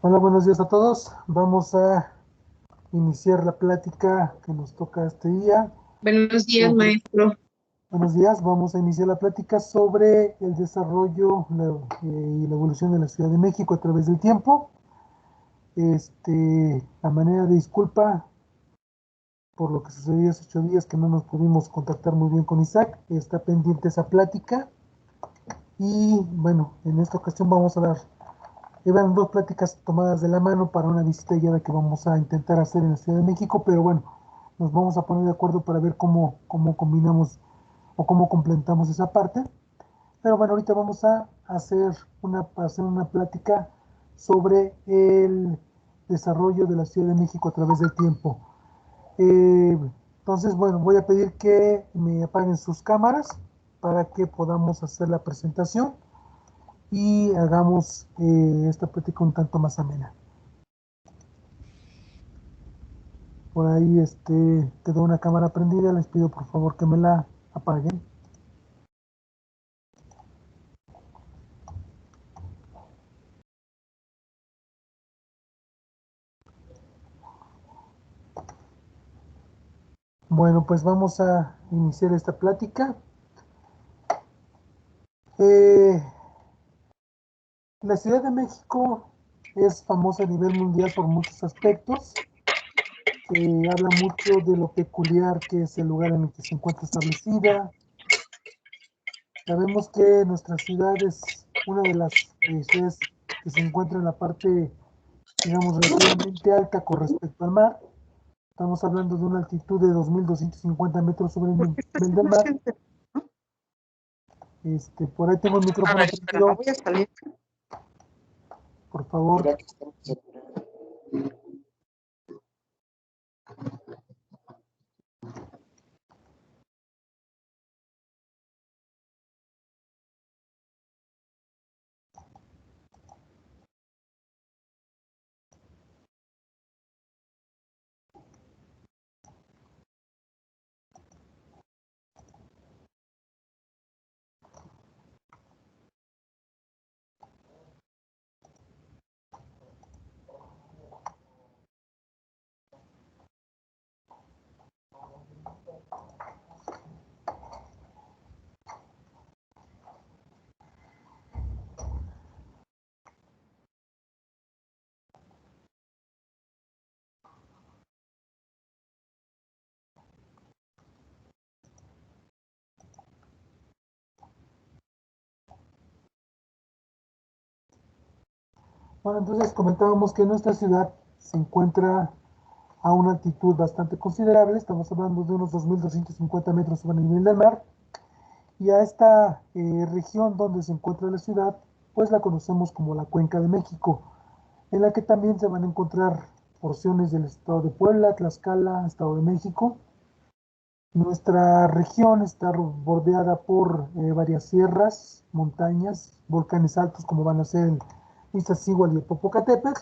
Hola, buenos días a todos. Vamos a iniciar la plática que nos toca este día. Buenos días, Sobre- maestro. Buenos días, vamos a iniciar la plática sobre el desarrollo y la evolución de la Ciudad de México a través del tiempo. A manera de disculpa por lo que sucedió hace 8 días que no nos pudimos contactar muy bien con Isaac, está pendiente esa plática. Y bueno, en esta ocasión vamos a dar Iban dos pláticas tomadas de la mano para una visita guiada que vamos a intentar hacer en la Ciudad de México, pero bueno, nos vamos a poner de acuerdo para ver cómo combinamos o cómo complementamos esa parte. Pero bueno, ahorita vamos a hacer una plática sobre el desarrollo de la Ciudad de México a través del tiempo. Entonces, bueno, voy a pedir que me apaguen sus cámaras para que podamos hacer la presentación y hagamos esta plática un tanto más amena. Por ahí quedó una cámara prendida, les pido por favor que me la apaguen. Bueno, pues vamos a iniciar esta plática. Eh, la Ciudad de México es famosa a nivel mundial por muchos aspectos. Se habla mucho de lo peculiar que es el lugar en el que se encuentra establecida. Sabemos que nuestra ciudad es una de las ciudades que se encuentra en la parte, digamos, relativamente alta con respecto al mar. Estamos hablando de una altitud de 2.250 metros sobre el nivel del mar. Por ahí tengo el A micrófono ver, espera, me prendido, voy a salir. por favor. Mira que estamos aquí. Bueno, entonces comentábamos que nuestra ciudad se encuentra a una altitud bastante considerable. Estamos hablando de unos 2.250 metros sobre el nivel del mar. Y a esta región donde se encuentra la ciudad, pues la conocemos como la Cuenca de México, en la que también se van a encontrar porciones del estado de Puebla, Tlaxcala, Estado de México. Nuestra región está bordeada por varias sierras, montañas, volcanes altos como van a ser el Iztaccíhuatl y el Popocatépetl,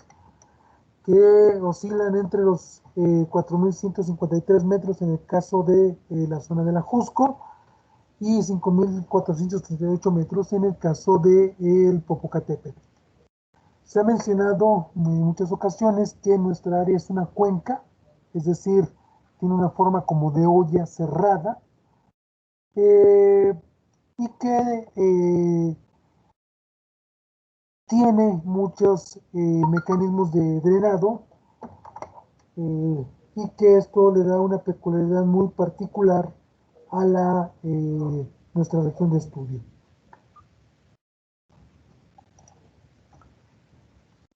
que oscilan entre los 4.153 metros en el caso de la zona de la Jusco y 5.438 metros en el caso de el Popocatépetl. Se ha mencionado en muchas ocasiones que nuestra área es una cuenca, es decir, tiene una forma como de olla cerrada, eh, y que tiene muchos mecanismos de drenado, y que esto le da una peculiaridad muy particular a nuestra región de estudio.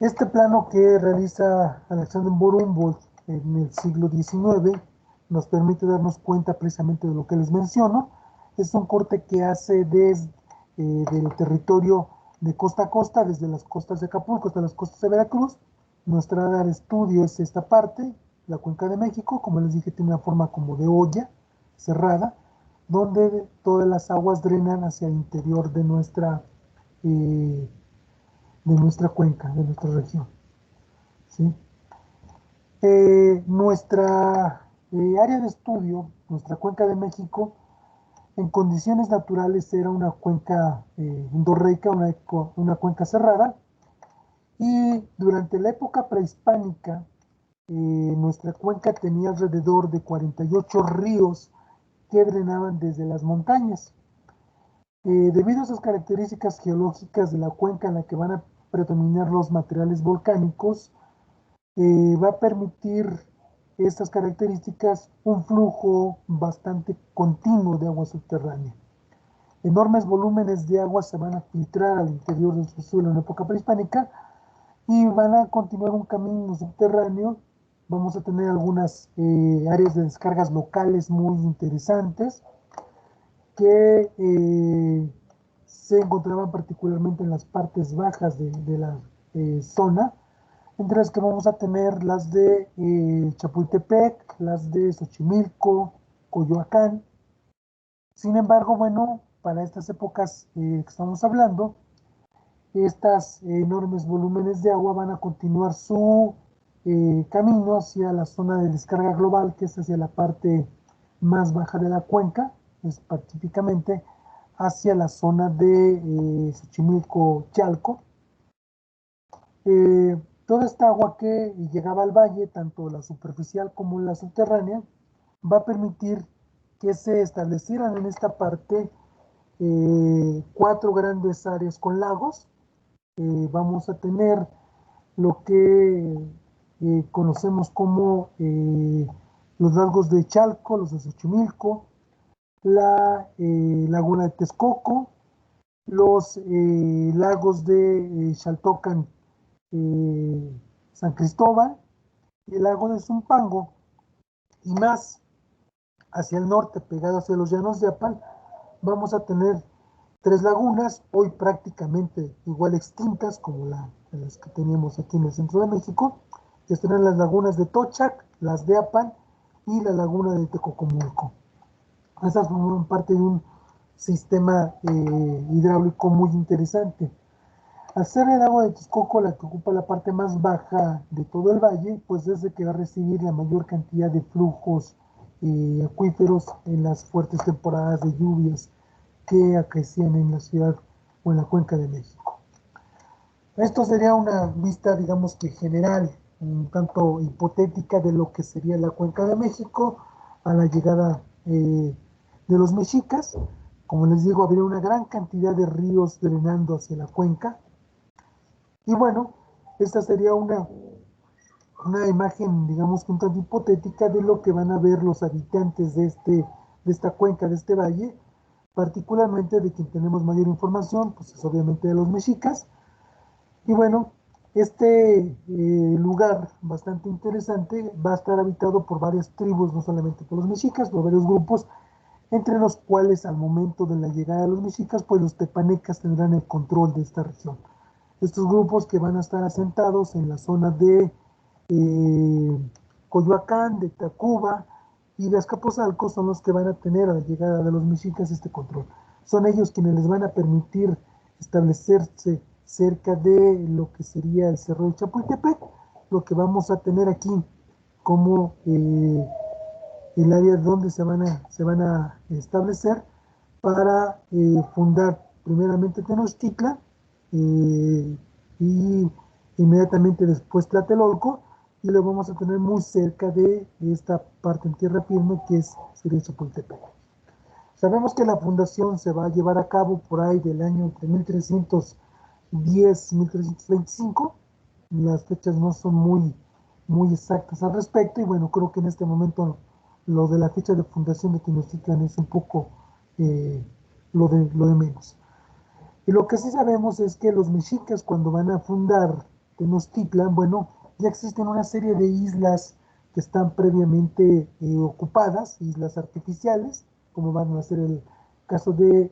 Este plano que realiza Alexander von Humboldt en el siglo XIX nos permite darnos cuenta precisamente de lo que les menciono. Es un corte que hace desde del territorio de costa a costa, desde las costas de Acapulco hasta las costas de Veracruz. Nuestra área de estudio es esta parte, la Cuenca de México. Como les dije, tiene una forma como de olla cerrada, donde todas las aguas drenan hacia el interior eh, de nuestra cuenca, de nuestra región. ¿Sí? Nuestra área de estudio, nuestra cuenca de México, en condiciones naturales era una cuenca endorreica, una cuenca cerrada, Y durante la época prehispánica, nuestra cuenca tenía alrededor de 48 ríos que drenaban desde las montañas. Debido a esas características geológicas de la cuenca en la que van a predominar los materiales volcánicos, va a permitir estas características un flujo bastante continuo de agua subterránea. Enormes volúmenes de agua se van a filtrar al interior del subsuelo en la época prehispánica y van a continuar un camino subterráneo. Vamos a tener algunas áreas de descargas locales muy interesantes que se encontraban particularmente en las partes bajas de la zona, entre las que vamos a tener las de Chapultepec, las de Xochimilco, Coyoacán. Sin embargo, bueno, para estas épocas que estamos hablando, estas enormes volúmenes de agua van a continuar su camino hacia la zona de descarga global, que es hacia la parte más baja de la cuenca, específicamente hacia la zona de Xochimilco-Chalco. Toda esta agua que llegaba al valle, tanto la superficial como la subterránea, va a permitir que se establecieran en esta parte 4 grandes áreas con lagos. Vamos a tener lo que conocemos como los lagos de Chalco, los de Xochimilco, la laguna de Texcoco, los lagos de Xaltocan, San Cristóbal, y el lago de Zumpango, y más hacia el norte, pegado hacia los llanos de Apal, vamos a tener 3 lagunas, hoy prácticamente igual extintas como las que teníamos aquí en el centro de México, que serán las lagunas de Tochac, las de Apan y la laguna de Tecocomulco. Esas forman parte de un sistema hidráulico muy interesante. Al ser el agua de Texcoco la que ocupa la parte más baja de todo el valle, pues es de que va a recibir la mayor cantidad de flujos acuíferos en las fuertes temporadas de lluvias que acaecían en la ciudad o en la cuenca de México. Esto sería una vista, digamos que general, un tanto hipotética de lo que sería la cuenca de México a la llegada de los mexicas. Como les digo, habría una gran cantidad de ríos drenando hacia la cuenca. Y bueno, esta sería una imagen, digamos que un tanto hipotética de lo que van a ver los habitantes de esta cuenca, de este valle, particularmente de quien tenemos mayor información, pues es obviamente de los mexicas. Y bueno, este lugar bastante interesante va a estar habitado por varias tribus, no solamente por los mexicas, por varios grupos, entre los cuales al momento de la llegada de los mexicas, pues los tepanecas tendrán el control de esta región. Estos grupos que van a estar asentados en la zona de Coyoacán, de Tacuba y de Azcapotzalco son los que van a tener a la llegada de los mexicas este control. Son ellos quienes les van a permitir establecerse cerca de lo que sería el Cerro de Chapultepec, lo que vamos a tener aquí como el área donde se van a establecer para fundar primeramente Tenochtitlan y inmediatamente después Tlatelolco, y lo vamos a tener muy cerca de esta parte en tierra firme que sería Chapultepec. Sabemos que la fundación se va a llevar a cabo por ahí del año entre 1310 y 1325. Las fechas no son muy exactas al respecto, y bueno, creo que en este momento lo de la fecha de fundación de Tenochtitlan es un poco lo de menos. Y lo que sí sabemos es que los mexicas, cuando van a fundar Tenochtitlan, bueno, ya existen una serie de islas que están previamente ocupadas, islas artificiales, como van a ser el caso de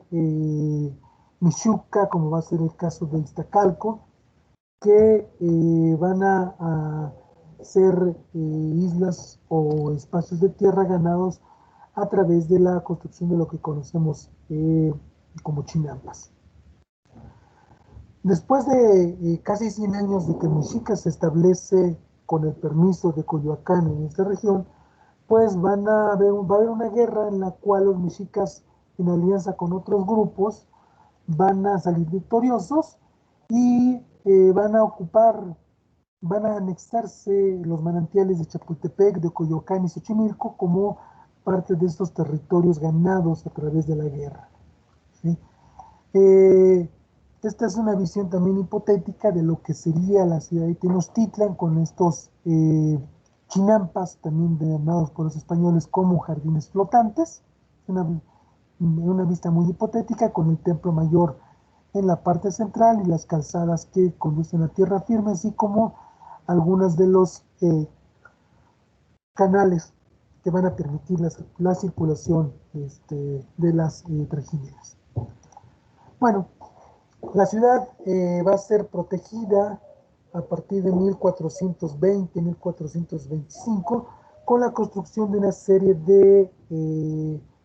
Michuca, como va a ser el caso de Iztacalco, que van a ser islas o espacios de tierra ganados a través de la construcción de lo que conocemos como chinampas. Después de casi 100 años de que Mexica se establece con el permiso de Coyoacán en esta región, pues va a haber una guerra en la cual los mexicas, en alianza con otros grupos, van a salir victoriosos y van a ocupar, van a anexarse los manantiales de Chapultepec, de Coyoacán y Xochimilco como parte de estos territorios ganados a través de la guerra, ¿sí? Esta es una visión también hipotética de lo que sería la ciudad de Tenochtitlan con estos chinampas, también denominados por los españoles como jardines flotantes. Una vista muy hipotética con el templo mayor en la parte central y las calzadas que conducen a tierra firme, así como algunos de los canales que van a permitir la circulación de las trajineras. Bueno, la ciudad va a ser protegida a partir de 1420-1425 con la construcción de una serie de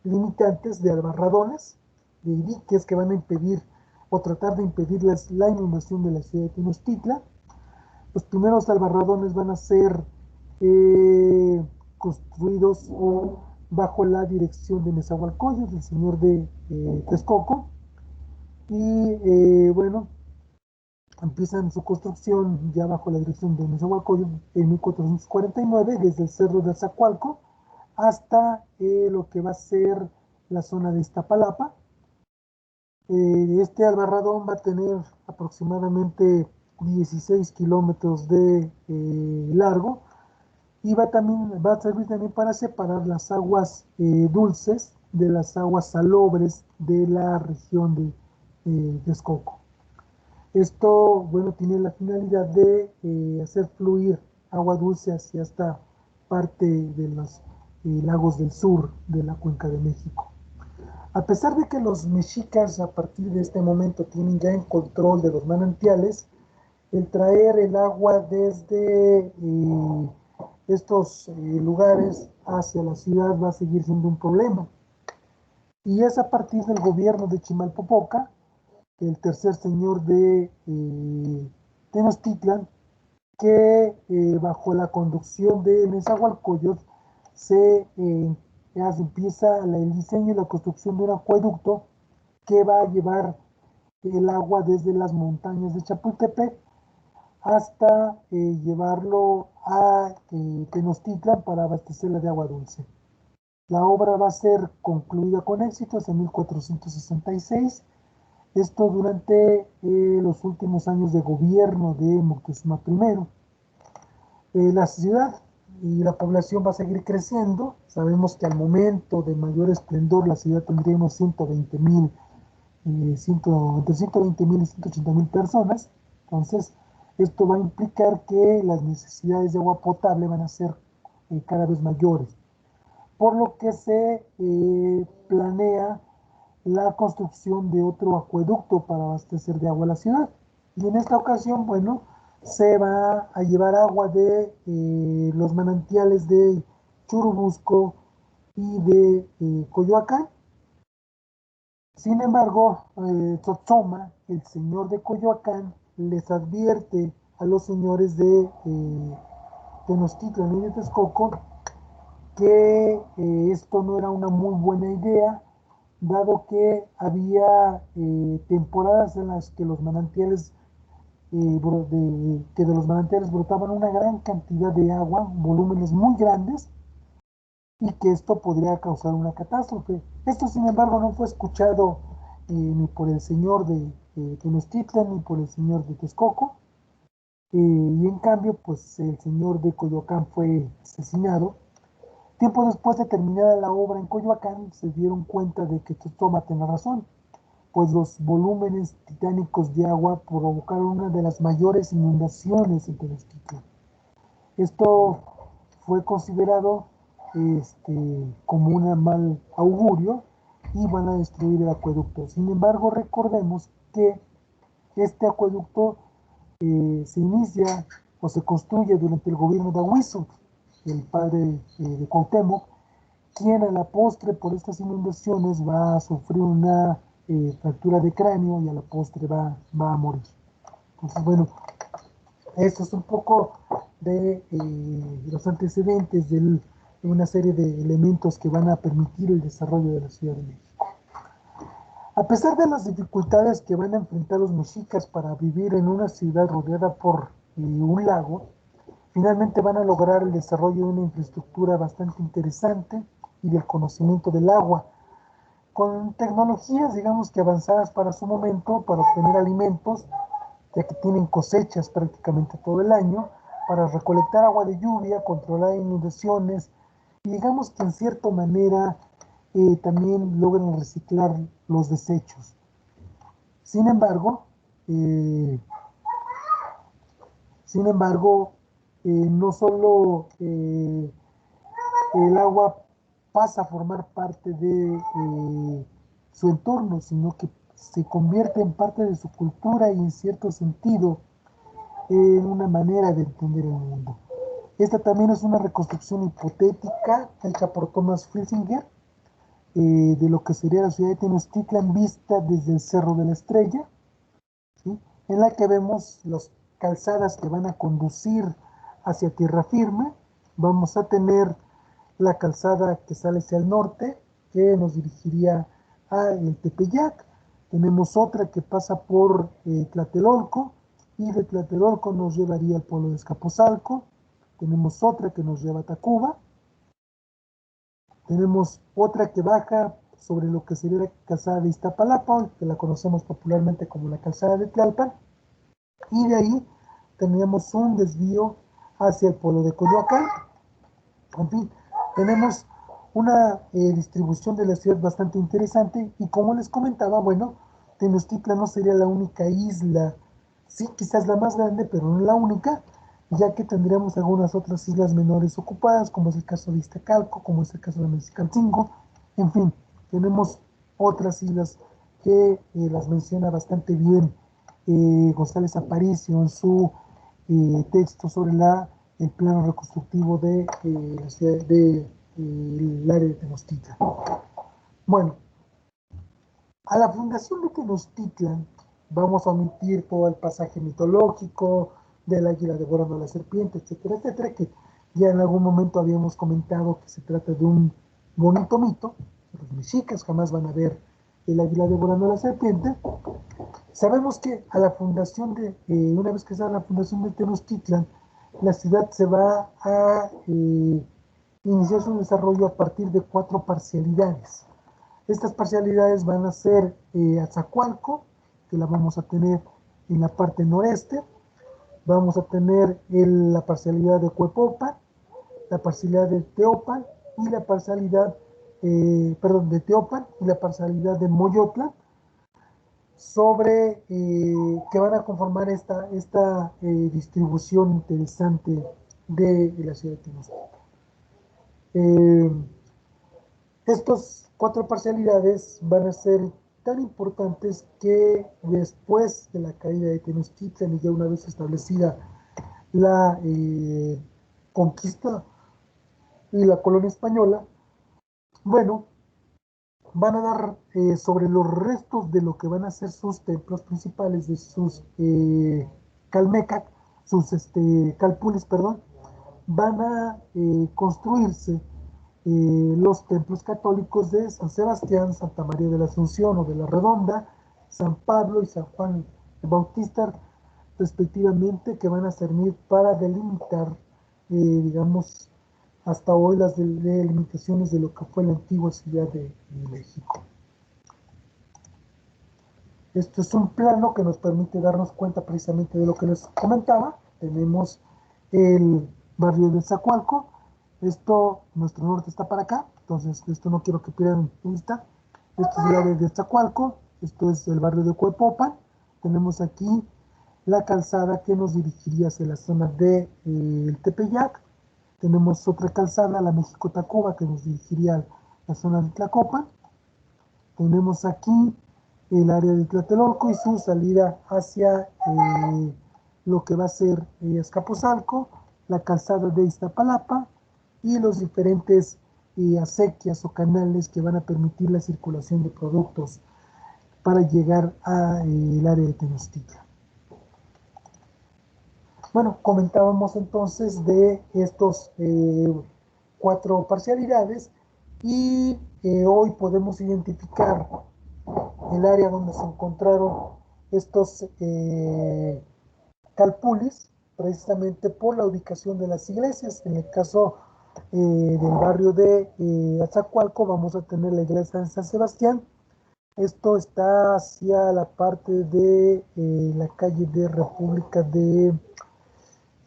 limitantes de albarradones, de diques que van a impedir o tratar de impedir la inundación de la ciudad de Tenochtitlan. Los primeros albarradones van a ser construidos bajo la dirección de Nezahualcóyotl, del señor de Texcoco, y bueno, empiezan su construcción ya bajo la dirección de Nezahualcóyotl en 1449, desde el cerro de Azacualco hasta lo que va a ser la zona de Iztapalapa. Este albarradón va a tener aproximadamente 16 kilómetros de largo y va a servir también para separar las aguas dulces de las aguas salobres de la región de Texcoco. Esto, bueno, tiene la finalidad de hacer fluir agua dulce hacia esta parte de los lagos del sur de la Cuenca de México. A pesar de que los mexicas a partir de este momento tienen ya en control de los manantiales, el traer el agua desde estos lugares hacia la ciudad va a seguir siendo un problema. Y es a partir del gobierno de Chimalpopoca, el tercer señor de Tenochtitlan, que bajo la conducción de Nezahualcóyotl se empieza el diseño y la construcción de un acueducto que va a llevar el agua desde las montañas de Chapultepec hasta llevarlo a Tenochtitlan para abastecerla de agua dulce. La obra va a ser concluida con éxitos en 1466. Esto durante los últimos años de gobierno de Moctezuma I. La ciudad y la población va a seguir creciendo. Sabemos que al momento de mayor esplendor la ciudad tendría unos 120,000, entre 120,000 y 180,000 personas. Entonces, esto va a implicar que las necesidades de agua potable van a ser cada vez mayores, por lo que se planea la construcción de otro acueducto para abastecer de agua a la ciudad. Y en esta ocasión, bueno, se va a llevar agua de los manantiales de Churubusco y de Coyoacán. Sin embargo, Tzotzoma, el señor de Coyoacán, les advierte a los señores de Tenochtitlan y de Texcoco que esto no era una muy buena idea, dado que había temporadas en las que de los manantiales brotaban una gran cantidad de agua, volúmenes muy grandes, y que esto podría causar una catástrofe. Esto, sin embargo, no fue escuchado ni por el señor de Tenochtitlan ni por el señor de Texcoco, y en cambio, pues el señor de Coyoacán fue asesinado. Tiempo después de terminada la obra en Coyoacán, se dieron cuenta de que Tzotzoma tenía razón, pues los volúmenes titánicos de agua provocaron una de las mayores inundaciones en Tenochtitlan. Esto fue considerado como un mal augurio y van a destruir el acueducto. Sin embargo, recordemos que este acueducto se inicia o se construye durante el gobierno de Ahuizotl, el padre de Cuauhtémoc, quien a la postre por estas inundaciones va a sufrir una fractura de cráneo y a la postre va a morir. Entonces, bueno, esto es un poco de los antecedentes de una serie de elementos que van a permitir el desarrollo de la Ciudad de México. A pesar de las dificultades que van a enfrentar los mexicas para vivir en una ciudad rodeada por un lago, finalmente van a lograr el desarrollo de una infraestructura bastante interesante y del conocimiento del agua, con tecnologías, digamos que avanzadas para su momento, para obtener alimentos, ya que tienen cosechas prácticamente todo el año, para recolectar agua de lluvia, controlar inundaciones, y digamos que en cierta manera también logran reciclar los desechos. Sin embargo, eh, no solo el agua pasa a formar parte de su entorno, sino que se convierte en parte de su cultura y en cierto sentido en una manera de entender el mundo. Esta también es una reconstrucción hipotética hecha por Thomas Friesinger de lo que sería la ciudad de Tenochtitlan vista desde el Cerro de la Estrella, ¿sí? En la que vemos las calzadas que van a conducir hacia tierra firme. Vamos a tener la calzada que sale hacia el norte, que nos dirigiría a el Tepeyac. Tenemos otra que pasa por Tlatelolco, y de Tlatelolco nos llevaría al pueblo de Escaposalco. Tenemos otra que nos lleva a Tacuba. Tenemos otra que baja sobre lo que sería la calzada de Iztapalapa, que la conocemos popularmente como la calzada de Tlalpan. Y de ahí teníamos un desvío hacia el pueblo de Coyoacán. En fin, tenemos una distribución de la ciudad bastante interesante y como les comentaba, bueno, Tenochtitlan no sería la única isla, sí, quizás la más grande, pero no la única, ya que tendríamos algunas otras islas menores ocupadas, como es el caso de Iztacalco, como es el caso de Mexicalcingo, en fin, tenemos otras islas que las menciona bastante bien González Aparicio en su texto sobre el plano reconstructivo de la ciudad el área de Tenochtitlan. Bueno, a la fundación de Tenochtitlan vamos a omitir todo el pasaje mitológico del águila devorando a la serpiente, etcétera, etcétera, que ya en algún momento habíamos comentado que se trata de un bonito mito. Los mexicas jamás van a ver el águila devorando a la serpiente. Sabemos que a la fundación una vez que se da la fundación de Tenochtitlan, la ciudad se va a iniciar su desarrollo a partir de 4 parcialidades. Estas parcialidades van a ser Azacualco, que la vamos a tener en la parte noreste, vamos a tener la parcialidad de Cuepopan, la parcialidad de Teopan y la parcialidad, de Teopan y la parcialidad de Moyotla, sobre que van a conformar esta distribución interesante de la ciudad de Tenochtitlan. Estos 4 parcialidades van a ser tan importantes que después de la caída de Tenochtitlan y ya una vez establecida la conquista y la colonia española, bueno, van a dar sobre los restos de lo que van a ser sus templos principales, de sus calmecac, sus calpulis, perdón, van a construirse los templos católicos de San Sebastián, Santa María de la Asunción o de la Redonda, San Pablo y San Juan Bautista, respectivamente, que van a servir para delimitar, digamos, hasta hoy las delimitaciones de lo que fue la antigua ciudad de México. Esto es un plano que nos permite darnos cuenta precisamente de lo que les comentaba. Tenemos el barrio de Zacualco. Esto, nuestro norte está para acá, entonces esto no quiero que pierdan vista. Esto es el área de Zacualco, esto es el barrio de Cuepopan. Tenemos aquí la calzada que nos dirigiría hacia la zona de el Tepeyac. Tenemos otra calzada, la México-Tacuba, que nos dirigiría a la zona de Tlacopan. Tenemos aquí el área de Tlatelolco y su salida hacia lo que va a ser Azcapotzalco, la calzada de Iztapalapa y los diferentes acequias o canales que van a permitir la circulación de productos para llegar al área de Tenochtitlan. Bueno, comentábamos entonces de estos 4 parcialidades y hoy podemos identificar el área donde se encontraron estos calpulis, precisamente por la ubicación de las iglesias. En el caso del barrio de Azacualco, vamos a tener la iglesia de San Sebastián. Esto está hacia la parte de la calle de República de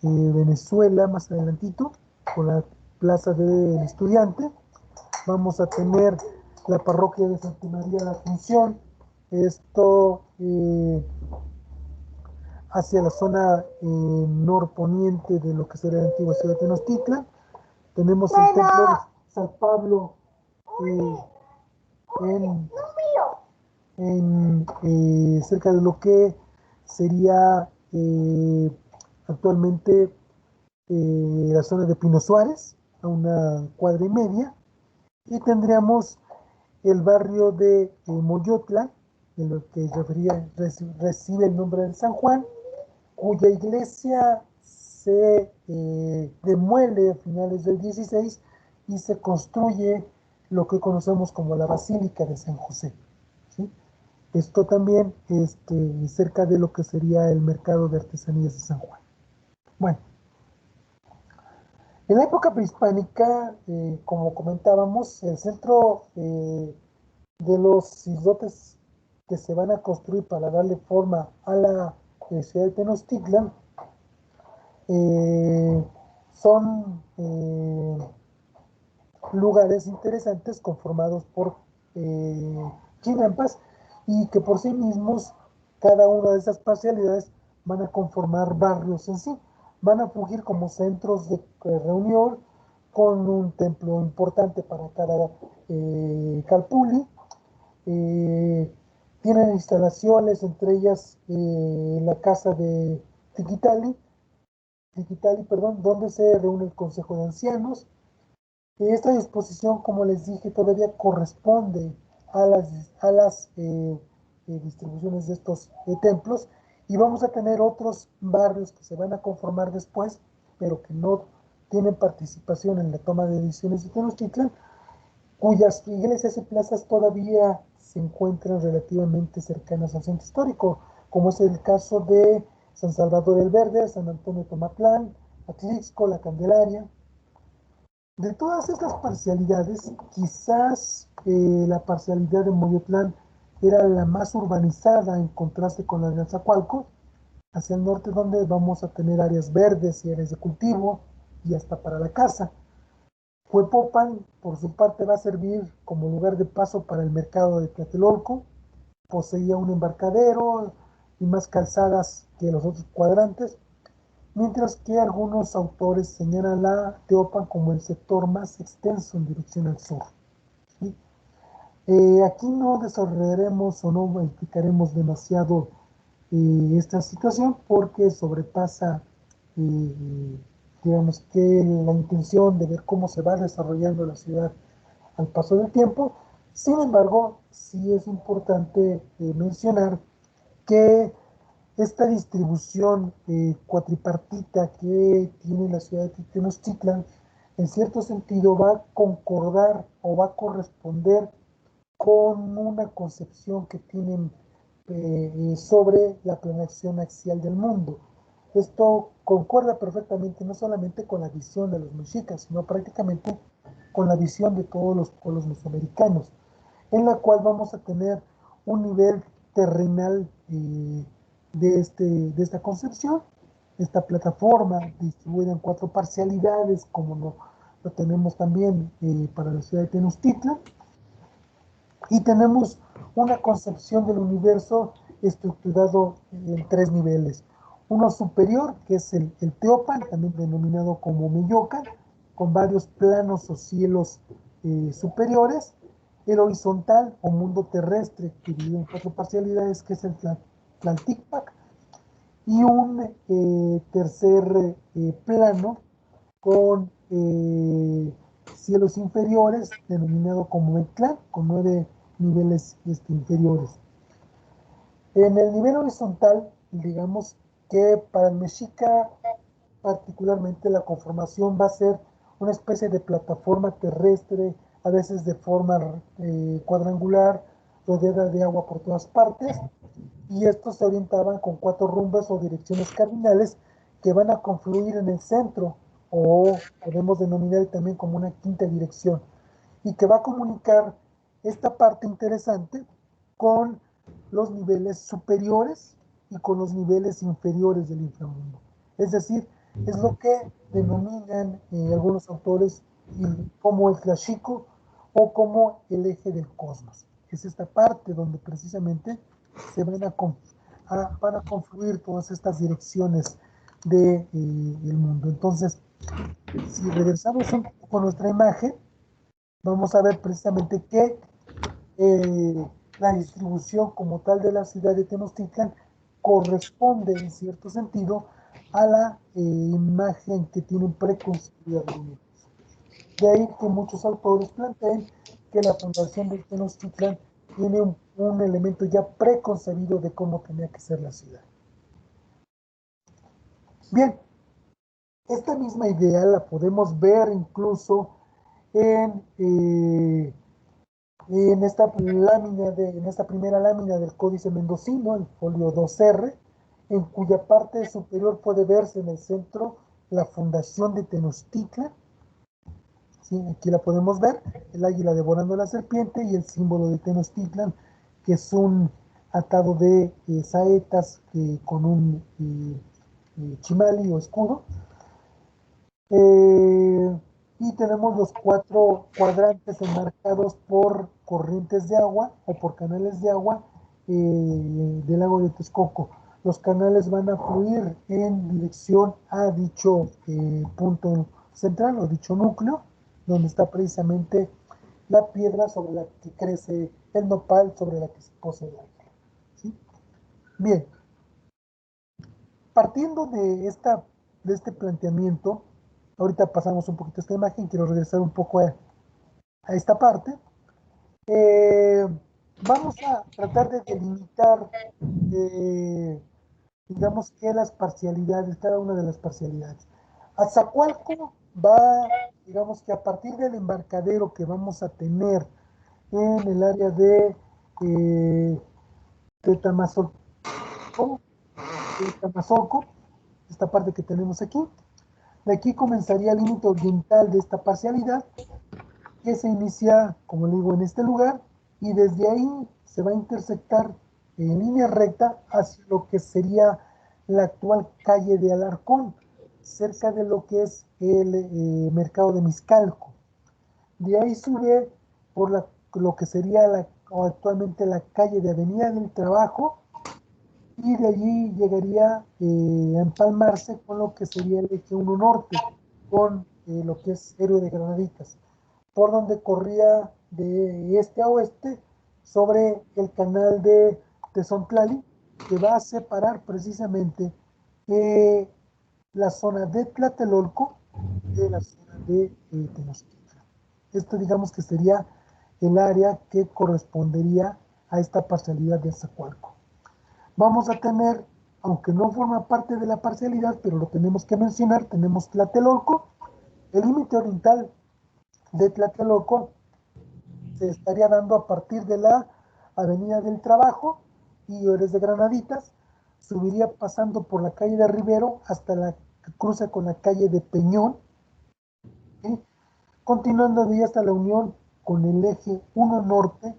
Venezuela, más adelantito, con la plaza del Estudiante. Vamos a tener la parroquia de Santa María de la Asunción. Esto hacia la zona norponiente de lo que sería la antigua ciudad de Tenochtitlan. Tenemos el templo de San Pablo en, cerca de lo que sería actualmente la zona de Pino Suárez, a una cuadra y media. Y tendríamos el barrio de Moyotla, en lo que recibe el nombre de San Juan, cuya iglesia se demuele a finales del 16 y se construye lo que conocemos como la Basílica de San José, ¿sí? Esto también cerca de lo que sería el mercado de artesanías de San Juan. Bueno, en la época prehispánica, como comentábamos, el centro de los islotes que se van a construir para darle forma a la ciudad de Tenochtitlan son lugares interesantes conformados por chinampas y que por sí mismos cada una de esas parcialidades van a conformar barrios en sí, van a fungir como centros de reunión con un templo importante para cada calpuli. Tienen instalaciones, entre ellas la casa de Tiquitali, perdón, donde se reúne el Consejo de Ancianos. Esta disposición, como les dije, todavía corresponde a las distribuciones de estos templos, y vamos a tener otros barrios que se van a conformar después, pero que no tienen participación en la toma de decisiones de Tenochtitlan, cuyas iglesias y plazas todavía se encuentran relativamente cercanas al centro histórico, como es el caso de San Salvador el Verde, San Antonio Tomatlán, Atlixco, La Candelaria. De todas estas parcialidades, quizás la parcialidad de Moyotlán era la más urbanizada en contraste con la de Azacualco, hacia el norte, donde vamos a tener áreas verdes y áreas de cultivo y hasta para la caza. Huepopan, por su parte, va a servir como lugar de paso para el mercado de Tlatelolco. Poseía un embarcadero y más calzadas que los otros cuadrantes, mientras que algunos autores señalan a Teopan como el sector más extenso en dirección al sur, ¿sí? Aquí no desarrollaremos o no explicaremos demasiado esta situación porque sobrepasa, digamos que la intención de ver cómo se va desarrollando la ciudad al paso del tiempo. Sin embargo, sí es importante mencionar que esta distribución cuatripartita que tiene la ciudad de Tenochtitlan, en cierto sentido va a concordar o va a corresponder con una concepción que tienen sobre la planeación axial del mundo. Esto concuerda perfectamente no solamente con la visión de los mexicas, sino prácticamente con la visión de todos los pueblos mesoamericanos, en la cual vamos a tener un nivel terrenal de esta concepción, esta plataforma distribuida en 4 parcialidades, como lo tenemos también para la ciudad de Tenochtitlan, y tenemos una concepción del universo estructurado en 3 niveles. Uno superior, que es el Teopan, también denominado como Meyocan, con varios planos o cielos superiores. El horizontal o mundo terrestre, dividido en 4 parcialidades, que es el Tlalticpac. Y un tercer plano con cielos inferiores, denominado como Mictlán, con 9 niveles inferiores. En el nivel horizontal, digamos que para el mexica particularmente la conformación va a ser una especie de plataforma terrestre, a veces de forma cuadrangular, rodeada de agua por todas partes, y estos se orientaban con 4 rumbos o direcciones cardinales que van a confluir en el centro, o podemos denominar también como una quinta dirección, y que va a comunicar esta parte interesante con los niveles superiores y con los niveles inferiores del inframundo. Es decir, es lo que denominan algunos autores como el Classico o como el eje del cosmos. Es esta parte donde precisamente se van a confluir todas estas direcciones del mundo. Entonces, si regresamos un poco con nuestra imagen, vamos a ver precisamente que la distribución como tal de la ciudad de Tenochtitlan corresponde en cierto sentido a la imagen que tienen preconcebida del universo. De ahí que muchos autores planteen que la fundación de Tenochtitlan tiene un elemento ya preconcebido de cómo tenía que ser la ciudad. Bien, esta misma idea la podemos ver incluso en esta en esta primera lámina del Códice Mendocino, el folio 2R, en cuya parte superior puede verse en el centro la fundación de Tenochtitlan. ¿Sí? Aquí la podemos ver, el águila devorando a la serpiente y el símbolo de Tenochtitlan, que es un atado de saetas con un chimali o escudo. Y tenemos los 4 cuadrantes enmarcados por corrientes de agua o por canales de agua del lago de Texcoco. Los canales van a fluir en dirección a dicho punto central o dicho núcleo, donde está precisamente la piedra sobre la que crece el nopal, sobre la que se posa el águila. ¿Sí? Bien, partiendo de este planteamiento, ahorita pasamos un poquito a esta imagen, quiero regresar un poco a esta parte. Vamos a tratar de delimitar, digamos que las parcialidades, cada una de las parcialidades. Azcapotzalco va, digamos que a partir del embarcadero que vamos a tener en el área de Tetamazolco, esta parte que tenemos aquí. De aquí comenzaría el límite oriental de esta parcialidad, que se inicia, como le digo, en este lugar, y desde ahí se va a intersectar en línea recta hacia lo que sería la actual calle de Alarcón, cerca de lo que es el mercado de Miscalco. De ahí sube por lo que sería actualmente la calle de Avenida del Trabajo, y de allí llegaría a empalmarse con lo que sería el eje 1 norte, con lo que es Héroe de Granaditas, por donde corría de este a oeste sobre el canal de Tezontlali, que va a separar precisamente la zona de Tlatelolco de la zona de Tenochtitlan. Esto digamos que sería el área que correspondería a esta parcialidad de Azcapotzalco. Vamos a tener, aunque no forma parte de la parcialidad, pero lo tenemos que mencionar, tenemos Tlatelolco. El límite oriental de Tlatelolco se estaría dando a partir de la Avenida del Trabajo y Héroes de Granaditas, subiría pasando por la calle de Rivero hasta la que cruza con la calle de Peñón, ¿sí? Continuando de ahí hasta la unión con el eje 1 norte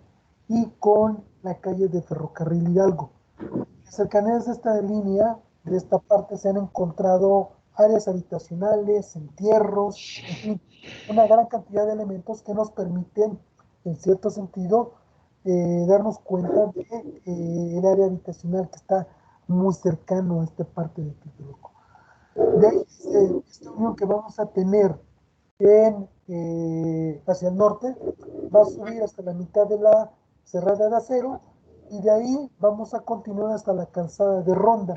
y con la calle de Ferrocarril Hidalgo. En cercanías de esta línea, de esta parte, se han encontrado áreas habitacionales, entierros, en fin, una gran cantidad de elementos que nos permiten, en cierto sentido, darnos cuenta de el área habitacional que está muy cercano a esta parte de Tlatelolco. De ahí esta unión que vamos a tener hacia el norte va a subir hasta la mitad de la Cerrada de Acero, y de ahí vamos a continuar hasta la calzada de Ronda.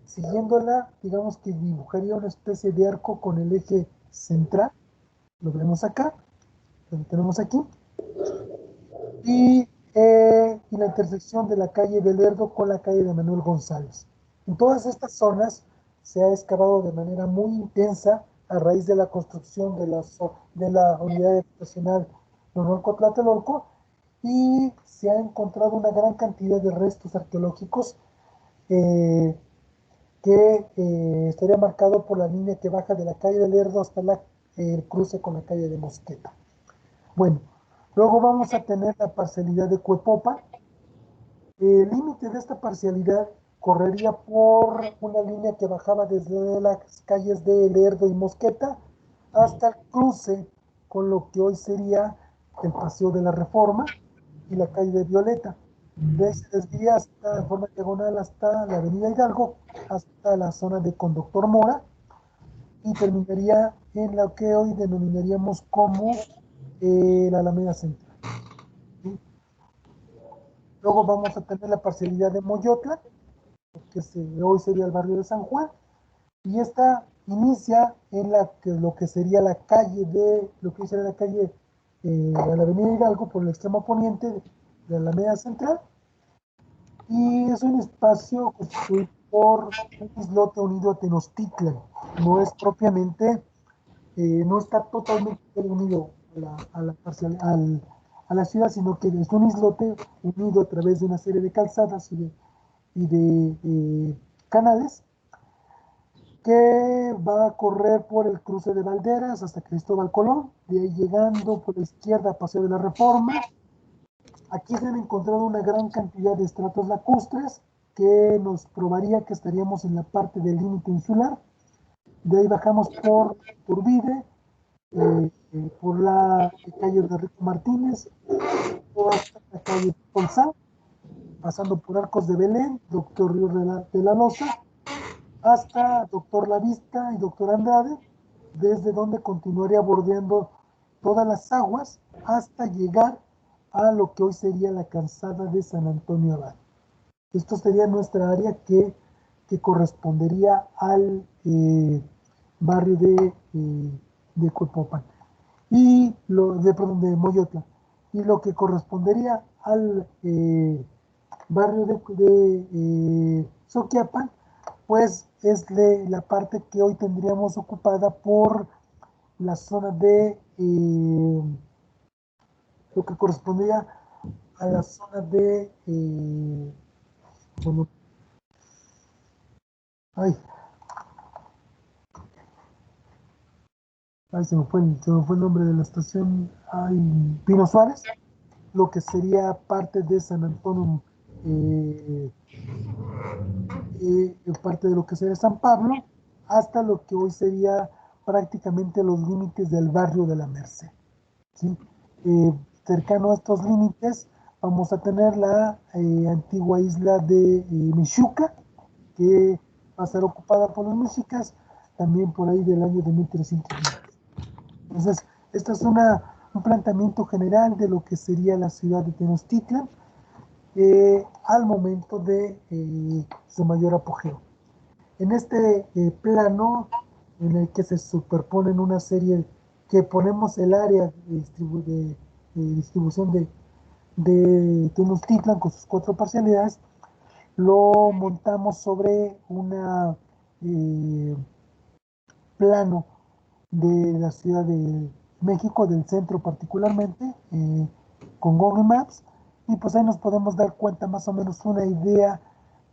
Siguiéndola, digamos que dibujaría una especie de arco con el eje central, lo vemos acá, lo tenemos aquí, y la intersección de la calle de Lerdo con la calle de Manuel González. En todas estas zonas se ha excavado de manera muy intensa a raíz de la construcción de la unidad habitacional Nonorco Tlatelolco, y se ha encontrado una gran cantidad de restos arqueológicos eh, que estaría marcado por la línea que baja de la calle del Lerdo hasta el cruce con la calle de Mosqueta. Bueno, luego vamos a tener la parcialidad de Cuepopa. El límite de esta parcialidad correría por una línea que bajaba desde las calles de Lerdo y Mosqueta hasta el cruce con lo que hoy sería el Paseo de la Reforma y la calle de Violeta. De ahí se desvía hasta, de forma diagonal hasta la avenida Hidalgo, hasta la zona de Conductor Mora, y terminaría en lo que hoy denominaríamos como la Alameda Central, ¿sí? Luego vamos a tener la parcialidad de Moyotla, hoy sería el barrio de San Juan, y esta inicia en lo que sería la calle lo que sería la calle de la avenida Hidalgo por el extremo poniente de la Alameda Central, y es un espacio constituido por un islote unido a Tenochtitlan. No es propiamente, no está totalmente unido a la ciudad, sino que es un islote unido a través de una serie de calzadas y de canales que va a correr por el cruce de Valderas hasta Cristóbal Colón, de ahí llegando por la izquierda a Paseo de la Reforma. Aquí se han encontrado una gran cantidad de estratos lacustres que nos probaría que estaríamos en la parte del límite insular. De ahí bajamos por Turbide, por la calle de Rico Martínez, hasta la calle Polsá, pasando por Arcos de Belén, Doctor Río de la Loza, hasta Doctor La Vista y Doctor Andrade, desde donde continuaría bordeando todas las aguas hasta llegar a lo que hoy sería la calzada de San Antonio Abad. Esto sería nuestra área que correspondería al barrio de Cuepopan perdón, de Moyotla, y lo que correspondería al barrio de Soquiapan, pues es la parte que hoy tendríamos ocupada por la zona de lo que correspondería a la zona de bueno, ay, se me fue el nombre de la estación, Pino Suárez, lo que sería parte de San Antonio, parte de lo que sería San Pablo, hasta lo que hoy sería prácticamente los límites del barrio de la Merced, ¿sí? Cercano a estos límites vamos a tener la antigua isla de Michuca, que va a ser ocupada por los mexicas, también por ahí del año de 1320. Entonces, este es un planteamiento general de lo que sería la ciudad de Tenochtitlan al momento de su mayor apogeo. En este plano, en el que se superponen una serie, que ponemos el área de distribución de Tenochtitlan con sus 4 parcialidades, lo montamos sobre una plano de la Ciudad de México, del centro particularmente, con Google Maps, y pues ahí nos podemos dar cuenta más o menos una idea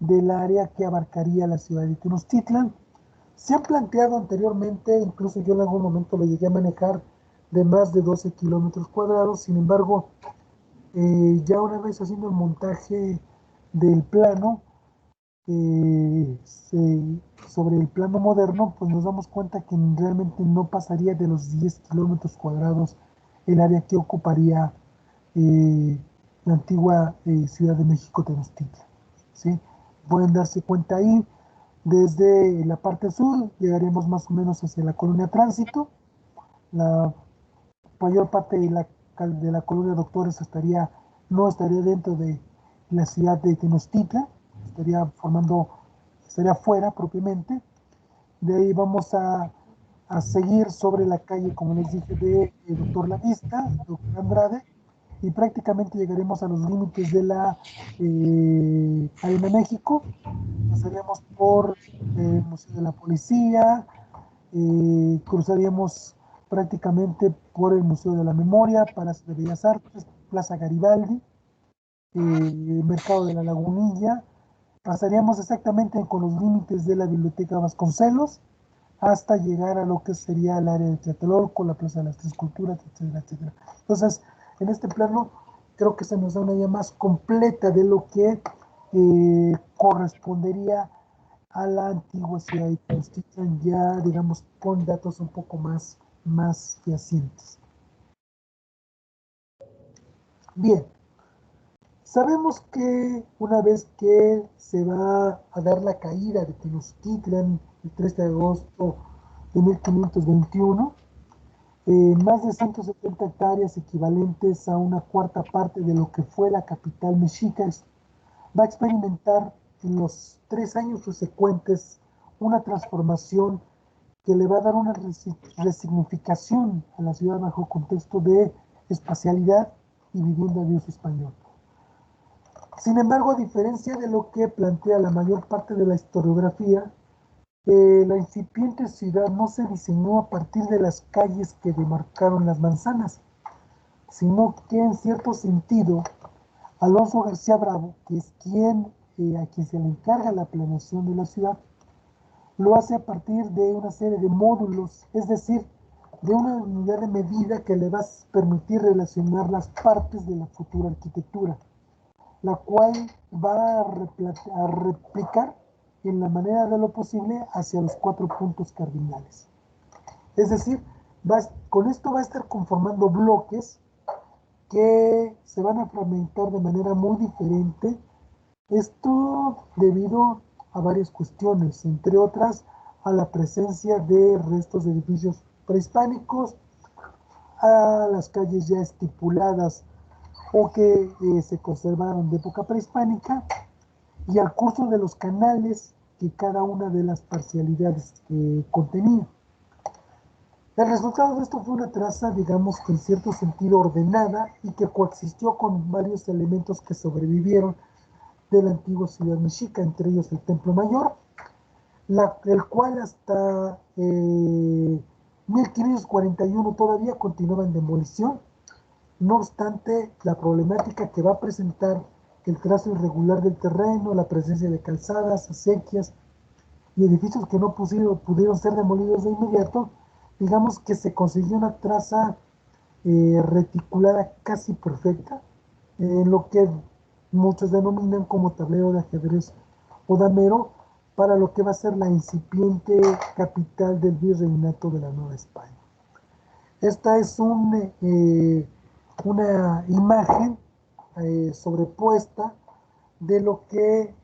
del área que abarcaría la ciudad de Tenochtitlan. Se han planteado anteriormente, incluso yo en algún momento lo llegué a manejar, de más de 12 kilómetros cuadrados. Sin embargo, ya una vez haciendo el montaje del plano, sobre el plano moderno, pues nos damos cuenta que realmente no pasaría de los 10 kilómetros cuadrados el área que ocuparía eh, la antigua Ciudad de México Tenochtitlan, ¿sí? Pueden darse cuenta ahí, desde la parte sur llegaremos más o menos hacia la colonia Tránsito. La mayor parte de la colonia Doctores no estaría dentro de la ciudad de Tenochtitlan, estaría fuera propiamente. De ahí vamos a seguir sobre la calle, como les dije, de Doctor La Vista, Doctor Andrade, y prácticamente llegaremos a los límites de la Arena México. Pasaríamos por el Museo de la Policía, cruzaríamos prácticamente por el Museo de la Memoria, Palacio de Bellas Artes, Plaza Garibaldi, Mercado de la Lagunilla, pasaríamos exactamente con los límites de la Biblioteca Vasconcelos, hasta llegar a lo que sería el área de Tlatelolco, la Plaza de las Tres Culturas, etcétera, etcétera. Entonces, en este plano, creo que se nos da una idea más completa de lo que correspondería a la antigua ciudad de Tenochtitlan, ya, digamos, con datos un poco más fehacientes. Bien, sabemos que una vez que se va a dar la caída de Tenochtitlan el 3 de agosto de 1521, más de 170 hectáreas equivalentes a una cuarta parte de lo que fue la capital mexica, va a experimentar en los 3 años subsecuentes una transformación que le va a dar una resignificación a la ciudad bajo contexto de espacialidad y vivienda de uso español. Sin embargo, a diferencia de lo que plantea la mayor parte de la historiografía, la incipiente ciudad no se diseñó a partir de las calles que demarcaron las manzanas, sino que en cierto sentido Alonso García Bravo, que es a quien se le encarga la planeación de la ciudad, lo hace a partir de una serie de módulos, es decir, de una unidad de medida que le va a permitir relacionar las partes de la futura arquitectura, la cual va a replicar en la manera de lo posible hacia los 4 puntos cardinales. Es decir, con esto va a estar conformando bloques que se van a fragmentar de manera muy diferente. Esto debido a varias cuestiones, entre otras a la presencia de restos de edificios prehispánicos, a las calles ya estipuladas o que se conservaron de época prehispánica, y al curso de los canales que cada una de las parcialidades contenía. El resultado de esto fue una traza, digamos que en cierto sentido ordenada y que coexistió con varios elementos que sobrevivieron de la antigua ciudad mexica, entre ellos el Templo Mayor, el cual hasta 1541 todavía continuaba en demolición. No obstante, la problemática que va a presentar el trazo irregular del terreno, la presencia de calzadas, acequias y edificios que no pudieron ser demolidos de inmediato, digamos que se consiguió una traza reticulada casi perfecta, en lo que muchos denominan como tablero de ajedrez o damero, para lo que va a ser la incipiente capital del virreinato de la Nueva España. Esta es una imagen sobrepuesta de lo que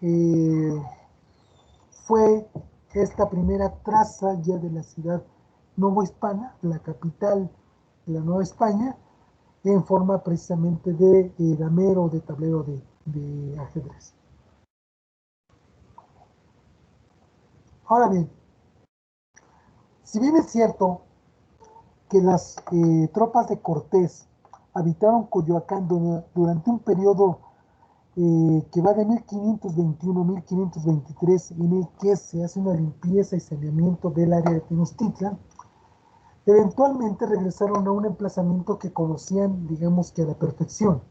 fue esta primera traza ya de la ciudad novohispana, la capital de la Nueva España, en forma precisamente de damero, de tablero de ajedrez. Ahora bien, si bien es cierto que las tropas de Cortés habitaron Coyoacán durante un periodo que va de 1521 a 1523, en el que se hace una limpieza y saneamiento del área de Tenochtitlan, eventualmente regresaron a un emplazamiento que conocían, digamos que a la perfección,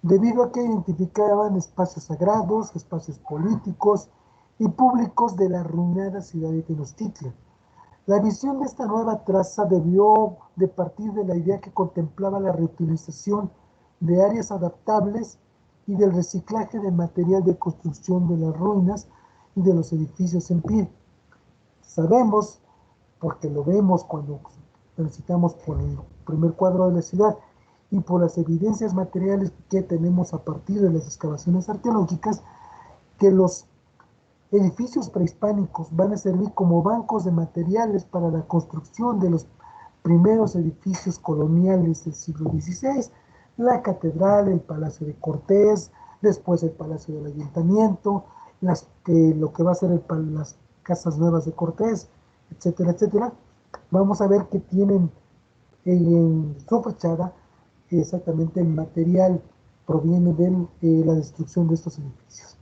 debido a que identificaban espacios sagrados, espacios políticos y públicos de la arruinada ciudad de Tenochtitlan. La visión de esta nueva traza debió de partir de la idea que contemplaba la reutilización de áreas adaptables y del reciclaje de material de construcción de las ruinas y de los edificios en pie. Sabemos, porque lo vemos cuando transitamos por el primer cuadro de la ciudad y por las evidencias materiales que tenemos a partir de las excavaciones arqueológicas, que los edificios prehispánicos van a servir como bancos de materiales para la construcción de los primeros edificios coloniales del siglo XVI, la catedral, el Palacio de Cortés, después el Palacio del Ayuntamiento, lo que va a ser las casas nuevas de Cortés, etcétera, etcétera. Vamos a ver que tienen en su fachada exactamente el material proviene de la destrucción de estos edificios.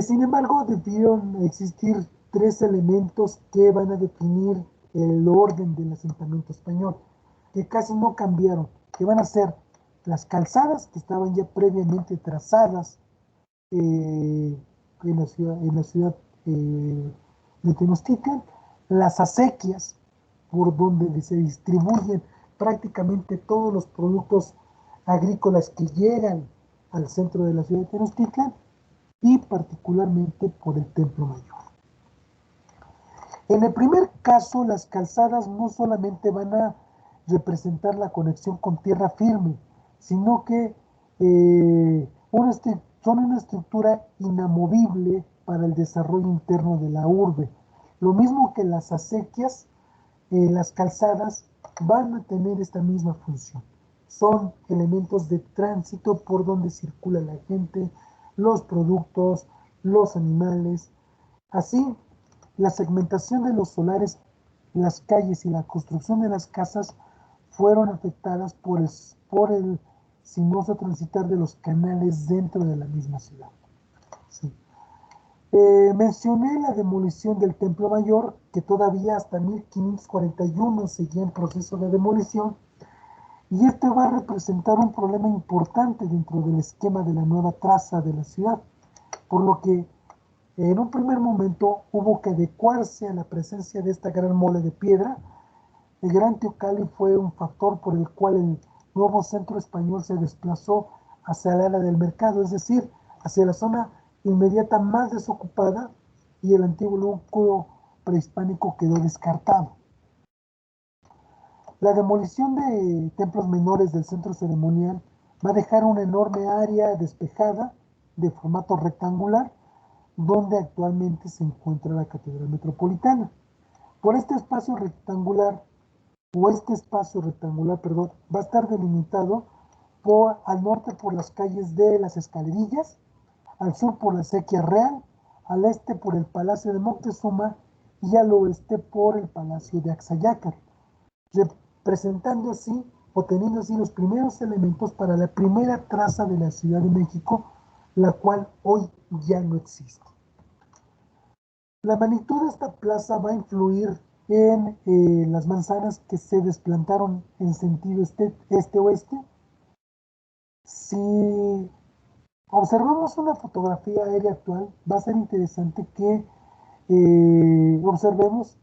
Sin embargo, debieron existir 3 elementos que van a definir el orden del asentamiento español, que casi no cambiaron, que van a ser las calzadas que estaban ya previamente trazadas en la ciudad de Tenochtitlan, las acequias por donde se distribuyen prácticamente todos los productos agrícolas que llegan al centro de la ciudad de Tenochtitlan y particularmente por el Templo Mayor. En el primer caso, las calzadas no solamente van a representar la conexión con tierra firme, sino que son una estructura inamovible para el desarrollo interno de la urbe. Lo mismo que las acequias, las calzadas van a tener esta misma función. Son elementos de tránsito por donde circula la gente, los productos, los animales. Así, la segmentación de los solares, las calles y la construcción de las casas fueron afectadas por el sinuoso transitar de los canales dentro de la misma ciudad. Sí. Mencioné la demolición del Templo Mayor, que todavía hasta 1541 seguía en proceso de demolición, y este va a representar un problema importante dentro del esquema de la nueva traza de la ciudad, por lo que en un primer momento hubo que adecuarse a la presencia de esta gran mole de piedra. El Gran Teocalli fue un factor por el cual el nuevo centro español se desplazó hacia el área del mercado, es decir, hacia la zona inmediata más desocupada, y el antiguo núcleo prehispánico quedó descartado. La demolición de templos menores del centro ceremonial va a dejar una enorme área despejada de formato rectangular, donde actualmente se encuentra la Catedral Metropolitana. Por este espacio rectangular, perdón, va a estar delimitado al norte por las calles de las Escalerillas, al sur por la Acequia Real, al este por el Palacio de Moctezuma y al oeste por el Palacio de Axayácar, representando así o teniendo así los primeros elementos para la primera traza de la Ciudad de México, la cual hoy ya no existe. La magnitud de esta plaza va a influir en las manzanas que se desplantaron en sentido este-oeste. Si observamos una fotografía aérea actual, va a ser interesante que observemos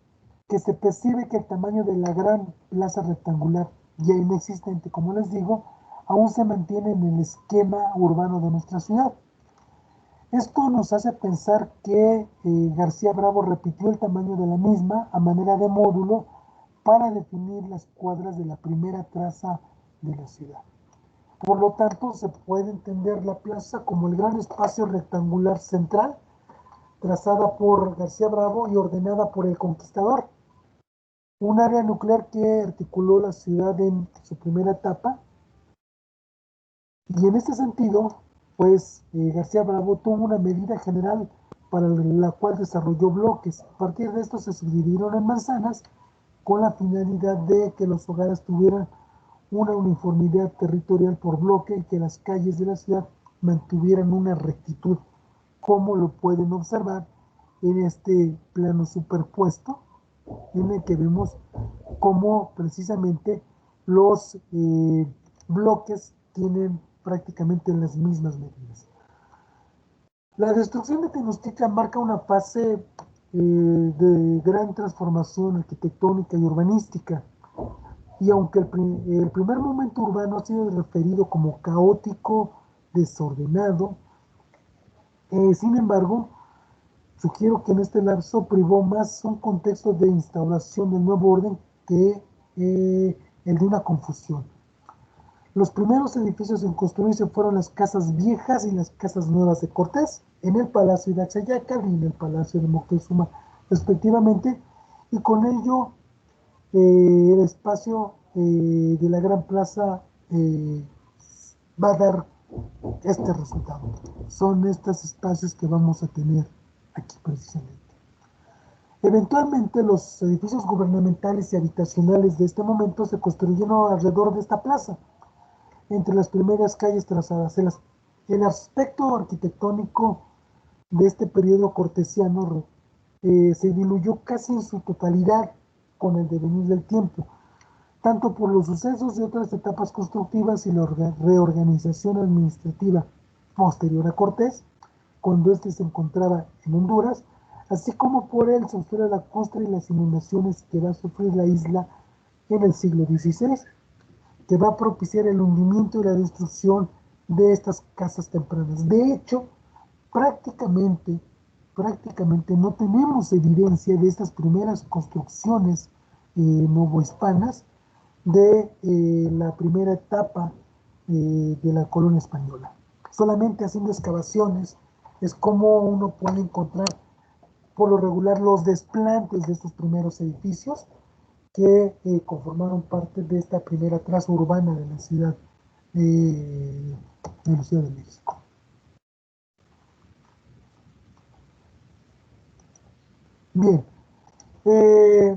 que se percibe que el tamaño de la gran plaza rectangular, ya inexistente, como les digo, aún se mantiene en el esquema urbano de nuestra ciudad. Esto nos hace pensar que García Bravo repitió el tamaño de la misma a manera de módulo para definir las cuadras de la primera traza de la ciudad. Por lo tanto, se puede entender la plaza como el gran espacio rectangular central, trazada por García Bravo y ordenada por el Conquistador. Un área nuclear que articuló la ciudad en su primera etapa. Y en este sentido, pues García Bravo tuvo una medida general para la cual desarrolló bloques. A partir de esto se subdividieron en manzanas con la finalidad de que los hogares tuvieran una uniformidad territorial por bloque y que las calles de la ciudad mantuvieran una rectitud, como lo pueden observar en este plano superpuesto, en el que vemos cómo precisamente los bloques tienen prácticamente las mismas medidas. La destrucción de Tenochtitlan marca una fase de gran transformación arquitectónica y urbanística, y aunque el primer momento urbano ha sido referido como caótico, desordenado, sin embargo, sugiero que en este lapso privó más un contexto de instauración del nuevo orden que el de una confusión. Los primeros edificios en construirse fueron las casas viejas y las casas nuevas de Cortés, en el Palacio de Axayácar y en el Palacio de Moctezuma, respectivamente, y con ello el espacio de la Gran Plaza va a dar este resultado. Son estos espacios que vamos a tener aquí precisamente. Eventualmente los edificios gubernamentales y habitacionales de este momento se construyeron alrededor de esta plaza, entre las primeras calles trazadas. El aspecto arquitectónico de este periodo cortesiano se diluyó casi en su totalidad con el devenir del tiempo. tanto por los sucesos de otras etapas constructivas y la reorganización administrativa posterior a Cortés, cuando éste se encontraba en Honduras, así como por el sauceo de la costa y las inundaciones que va a sufrir la isla en el siglo XVI, que va a propiciar el hundimiento y la destrucción de estas casas tempranas. De hecho, prácticamente, prácticamente no tenemos evidencia de estas primeras construcciones novohispanas de la primera etapa de la colonia española. Solamente haciendo excavaciones es como uno puede encontrar por lo regular los desplantes de estos primeros edificios que conformaron parte de esta primera traza urbana de la Ciudad de México. Bien, eh,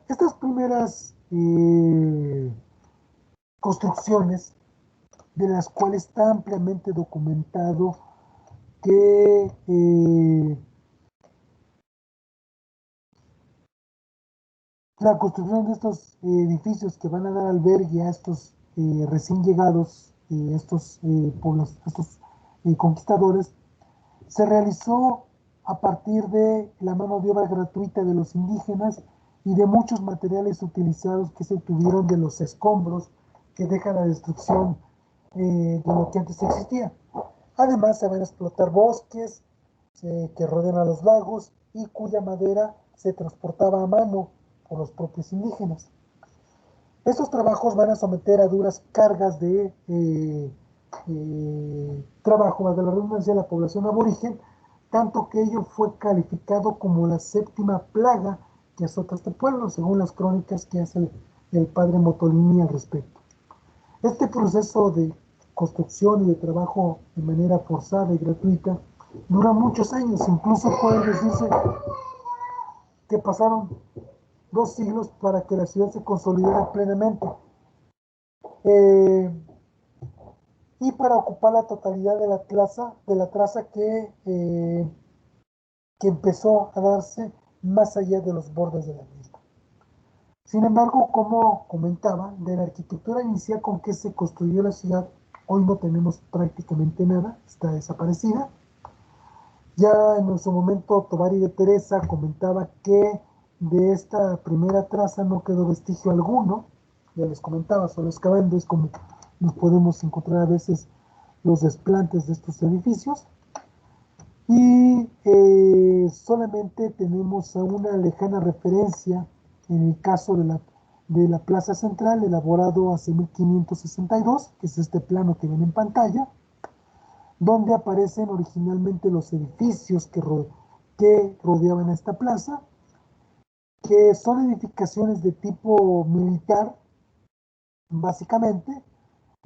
estas primeras construcciones, de las cuales está ampliamente documentado que la construcción de estos edificios que van a dar albergue a estos recién llegados, estos conquistadores, se realizó a partir de la mano de obra gratuita de los indígenas y de muchos materiales utilizados que se obtuvieron de los escombros que deja la destrucción de lo que antes existía. Además, se van a explotar bosques que rodean a los lagos y cuya madera se transportaba a mano por los propios indígenas. Estos trabajos van a someter a duras cargas de trabajo, valga la redundancia, a la población aborigen, tanto que ello fue calificado como la séptima plaga que azota este pueblo, según las crónicas que hace el padre Motolini al respecto. Este proceso de construcción y de trabajo de manera forzada y gratuita dura muchos años, incluso puede decirse que pasaron 2 siglos para que la ciudad se consolidara plenamente. Eh, y para ocupar la totalidad de la traza que empezó a darse más allá de los bordes de la misma. Sin embargo, como comentaba, de la arquitectura inicial con que se construyó la ciudad, hoy no tenemos prácticamente nada, está desaparecida. Ya en su momento Tovari de Teresa comentaba que de esta primera traza no quedó vestigio alguno. Ya les comentaba, solo excavando es como nos podemos encontrar a veces los desplantes de estos edificios. Y solamente tenemos a una lejana referencia en el caso de la Plaza Central, elaborado hace 1562, que es este plano que ven en pantalla, donde aparecen originalmente los edificios que rodeaban esta plaza, que son edificaciones de tipo militar, básicamente,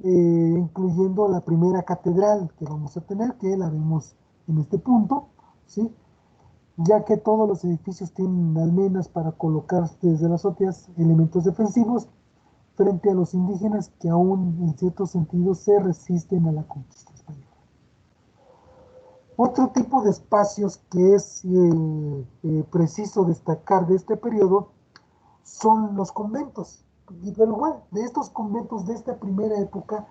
incluyendo la primera catedral que vamos a tener, que la vemos en este punto, ¿sí? Ya que todos los edificios tienen almenas para colocar desde las azoteas elementos defensivos frente a los indígenas que aún en cierto sentido se resisten a la conquista española. Otro tipo de espacios que es preciso destacar de este periodo son los conventos. Pero igual, de estos conventos de esta primera época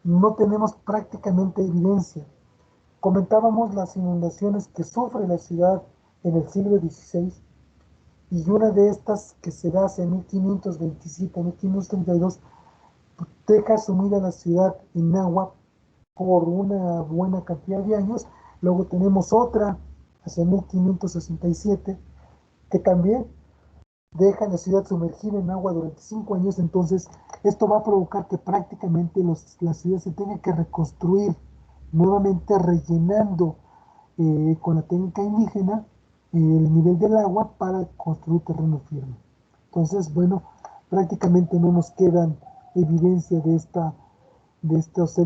no tenemos prácticamente evidencia. Comentábamos las inundaciones que sufre la ciudad en el siglo XVI, y una de estas que se da hacia 1527-1532 deja sumida la ciudad en agua por una buena cantidad de años. Luego tenemos otra hacia 1567 que también deja la ciudad sumergida en agua durante 5 años. Entonces esto va a provocar que prácticamente la ciudad se tenga que reconstruir nuevamente, rellenando con la técnica indígena el nivel del agua para construir terreno firme. Entonces, bueno, prácticamente no nos quedan evidencia de estos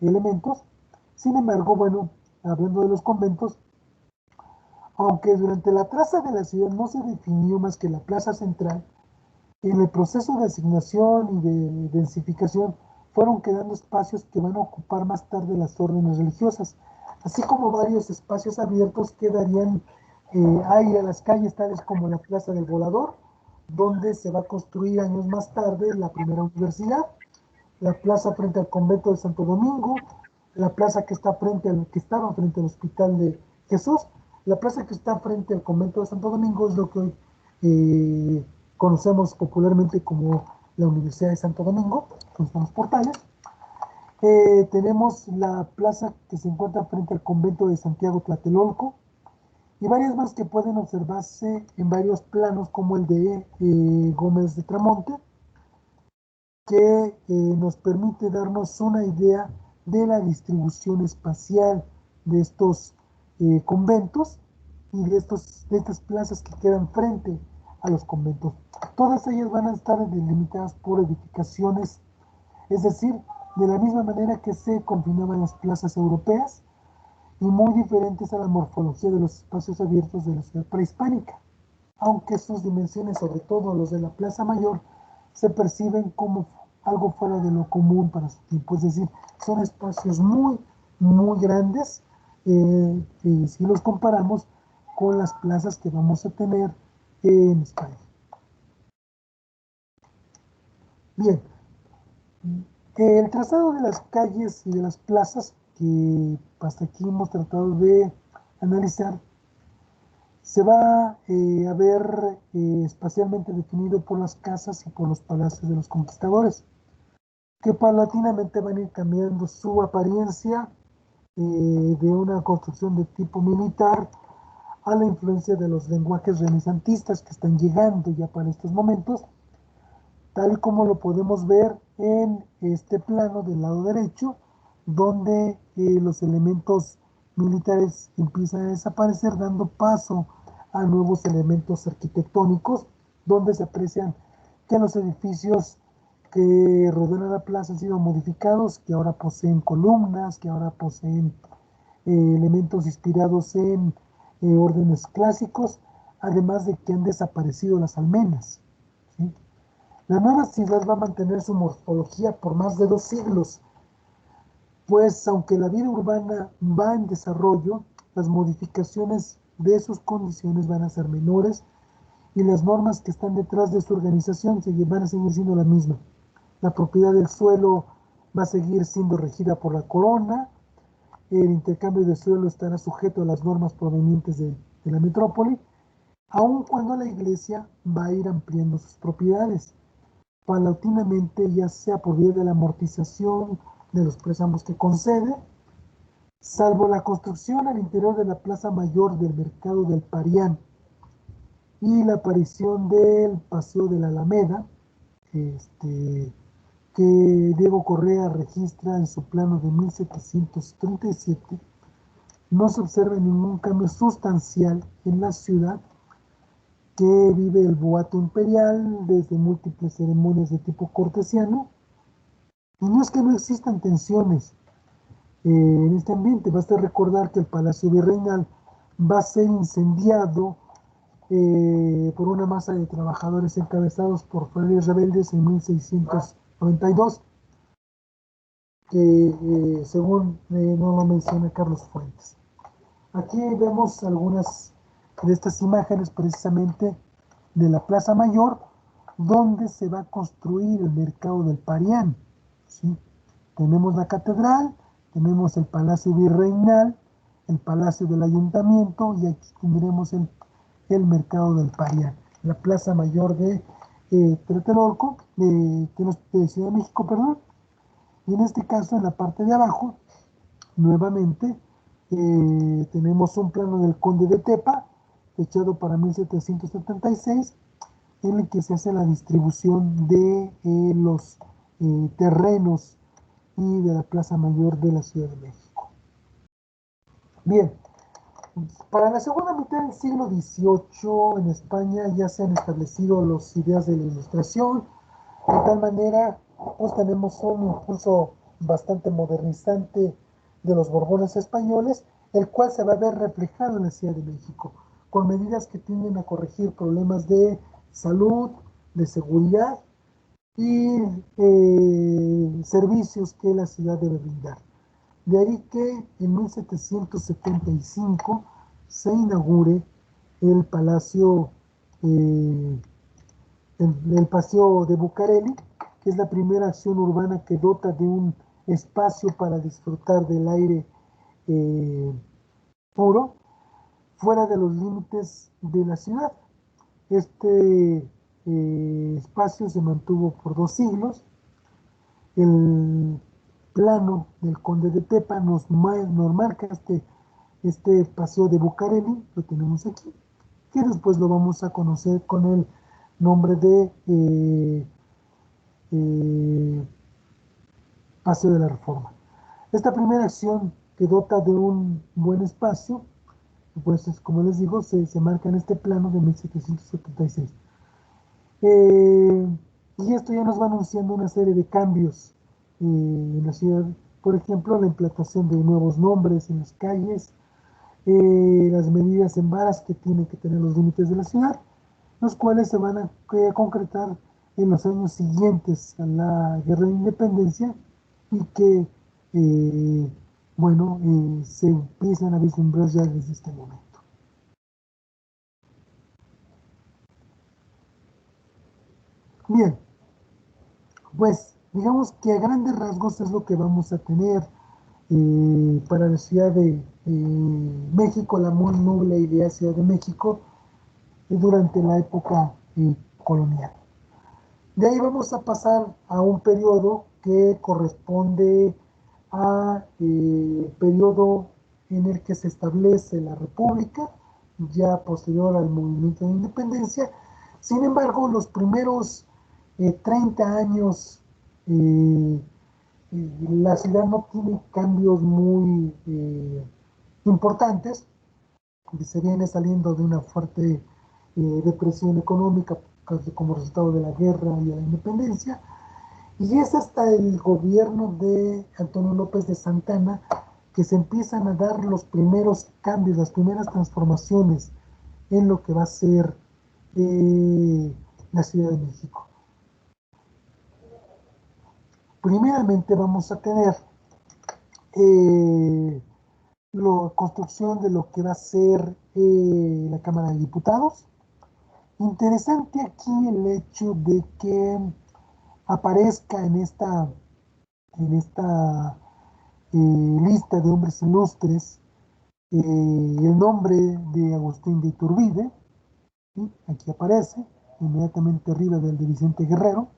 elementos. Sin embargo, bueno, hablando de los conventos, aunque durante la traza de la ciudad no se definió más que la plaza central, en el proceso de asignación y de densificación fueron quedando espacios que van a ocupar más tarde las órdenes religiosas, así como varios espacios abiertos que darían aire a las calles, tales como la Plaza del Volador, donde se va a construir años más tarde la primera universidad, la plaza frente al convento de Santo Domingo, la plaza que está que estaba frente al Hospital de Jesús, la plaza que está frente al convento de Santo Domingo es lo que hoy conocemos popularmente como la Universidad de Santo Domingo, con los portales. Tenemos la plaza que se encuentra frente al convento de Santiago Tlatelolco y varias más que pueden observarse en varios planos como el de Gómez de Tramonte, que nos permite darnos una idea de la distribución espacial de estos conventos y de estas plazas que quedan frente a los conventos. Todas ellas van a estar delimitadas por edificaciones, es decir, de la misma manera que se confinaban las plazas europeas y muy diferentes a la morfología de los espacios abiertos de la ciudad prehispánica, aunque sus dimensiones, sobre todo los de la Plaza Mayor, se perciben como algo fuera de lo común para su tiempo, es decir, son espacios muy grandes si los comparamos con las plazas que vamos a tener en España. Bien, el trazado de las calles y de las plazas que hasta aquí hemos tratado de analizar se va a ver espacialmente definido por las casas y por los palacios de los conquistadores, que paulatinamente van a ir cambiando su apariencia de una construcción de tipo militar a la influencia de los lenguajes renesantistas que están llegando ya para estos momentos, tal como lo podemos ver en este plano del lado derecho, donde los elementos militares empiezan a desaparecer, dando paso a nuevos elementos arquitectónicos, donde se aprecian que los edificios que rodean a la plaza han sido modificados, que ahora poseen columnas, que ahora poseen elementos inspirados en órdenes clásicos, además de que han desaparecido las almenas, ¿sí? La nueva ciudad va a mantener su morfología por más de 2 siglos, pues aunque la vida urbana va en desarrollo, las modificaciones de sus condiciones van a ser menores y las normas que están detrás de su organización van a seguir siendo la misma. La propiedad del suelo va a seguir siendo regida por la corona, el intercambio de suelo estará sujeto a las normas provenientes de la metrópoli, aun cuando la iglesia va a ir ampliando sus propiedades paulatinamente, ya sea por vía de la amortización de los préstamos que concede, salvo la construcción al interior de la plaza mayor del mercado del Parián y la aparición del paseo de la Alameda, que Diego Correa registra en su plano de 1737, no se observa ningún cambio sustancial en la ciudad, que vive el boato imperial desde múltiples ceremonias de tipo cortesiano. Y no es que no existan tensiones en este ambiente, basta recordar que el Palacio Virreinal va a ser incendiado por una masa de trabajadores encabezados por frailes rebeldes en 1692, que según no lo menciona Carlos Fuentes. Aquí vemos algunas de estas imágenes precisamente de la Plaza Mayor, donde se va a construir el mercado del Parián, ¿sí? Tenemos la catedral, tenemos el Palacio Virreinal, el Palacio del Ayuntamiento y aquí tendremos el mercado del Parián, la Plaza Mayor de Tlatelolco, de Ciudad de México, perdón. Y en este caso, en la parte de abajo, nuevamente, tenemos un plano del Conde de Tepa, fechado para 1776, en el que se hace la distribución de los terrenos y de la Plaza Mayor de la Ciudad de México. Bien, para la segunda mitad del siglo XVIII en España ya se han establecido las ideas de la Ilustración, de tal manera pues tenemos un impulso bastante modernizante de los Borbones españoles, el cual se va a ver reflejado en la Ciudad de México, con medidas que tienden a corregir problemas de salud, de seguridad y servicios que la ciudad debe brindar. De ahí que en 1775 se inaugure el Palacio el Paseo de Bucareli, que es la primera acción urbana que dota de un espacio para disfrutar del aire puro, fuera de los límites de la ciudad. Este espacio se mantuvo por 2 siglos. El plano del Conde de Tepa nos marca este paseo de Bucareli, lo tenemos aquí, que después lo vamos a conocer con el nombre de eh, Paseo de la Reforma. Esta primera acción que dota de un buen espacio, pues como les digo, se marca en este plano de 1776. Y esto ya nos va anunciando una serie de cambios en la ciudad. Por ejemplo, la implantación de nuevos nombres en las calles, las medidas en varas que tienen que tener los límites de la ciudad, los cuales se van a concretar en los años siguientes a la Guerra de Independencia y que, bueno, se empiezan a vislumbrar ya desde este momento. Bien, pues digamos que a grandes rasgos es lo que vamos a tener para la Ciudad de México, la muy noble idea Ciudad de México, durante la época colonial. De ahí vamos a pasar a un periodo que corresponde a periodo en el que se establece la República, ya posterior al movimiento de independencia. Sin embargo, los primeros 30 años, la ciudad no tiene cambios muy importantes, se viene saliendo de una fuerte depresión económica como resultado de la guerra y de la independencia, y es hasta el gobierno de Antonio López de Santana que se empiezan a dar los primeros cambios, las primeras transformaciones en lo que va a ser la Ciudad de México. Primeramente vamos a tener la construcción de lo que va a ser la Cámara de Diputados. Interesante aquí el hecho de que aparezca en esta lista de hombres ilustres el nombre de Agustín de Iturbide, ¿sí? Aquí aparece, inmediatamente arriba del de Vicente Guerrero.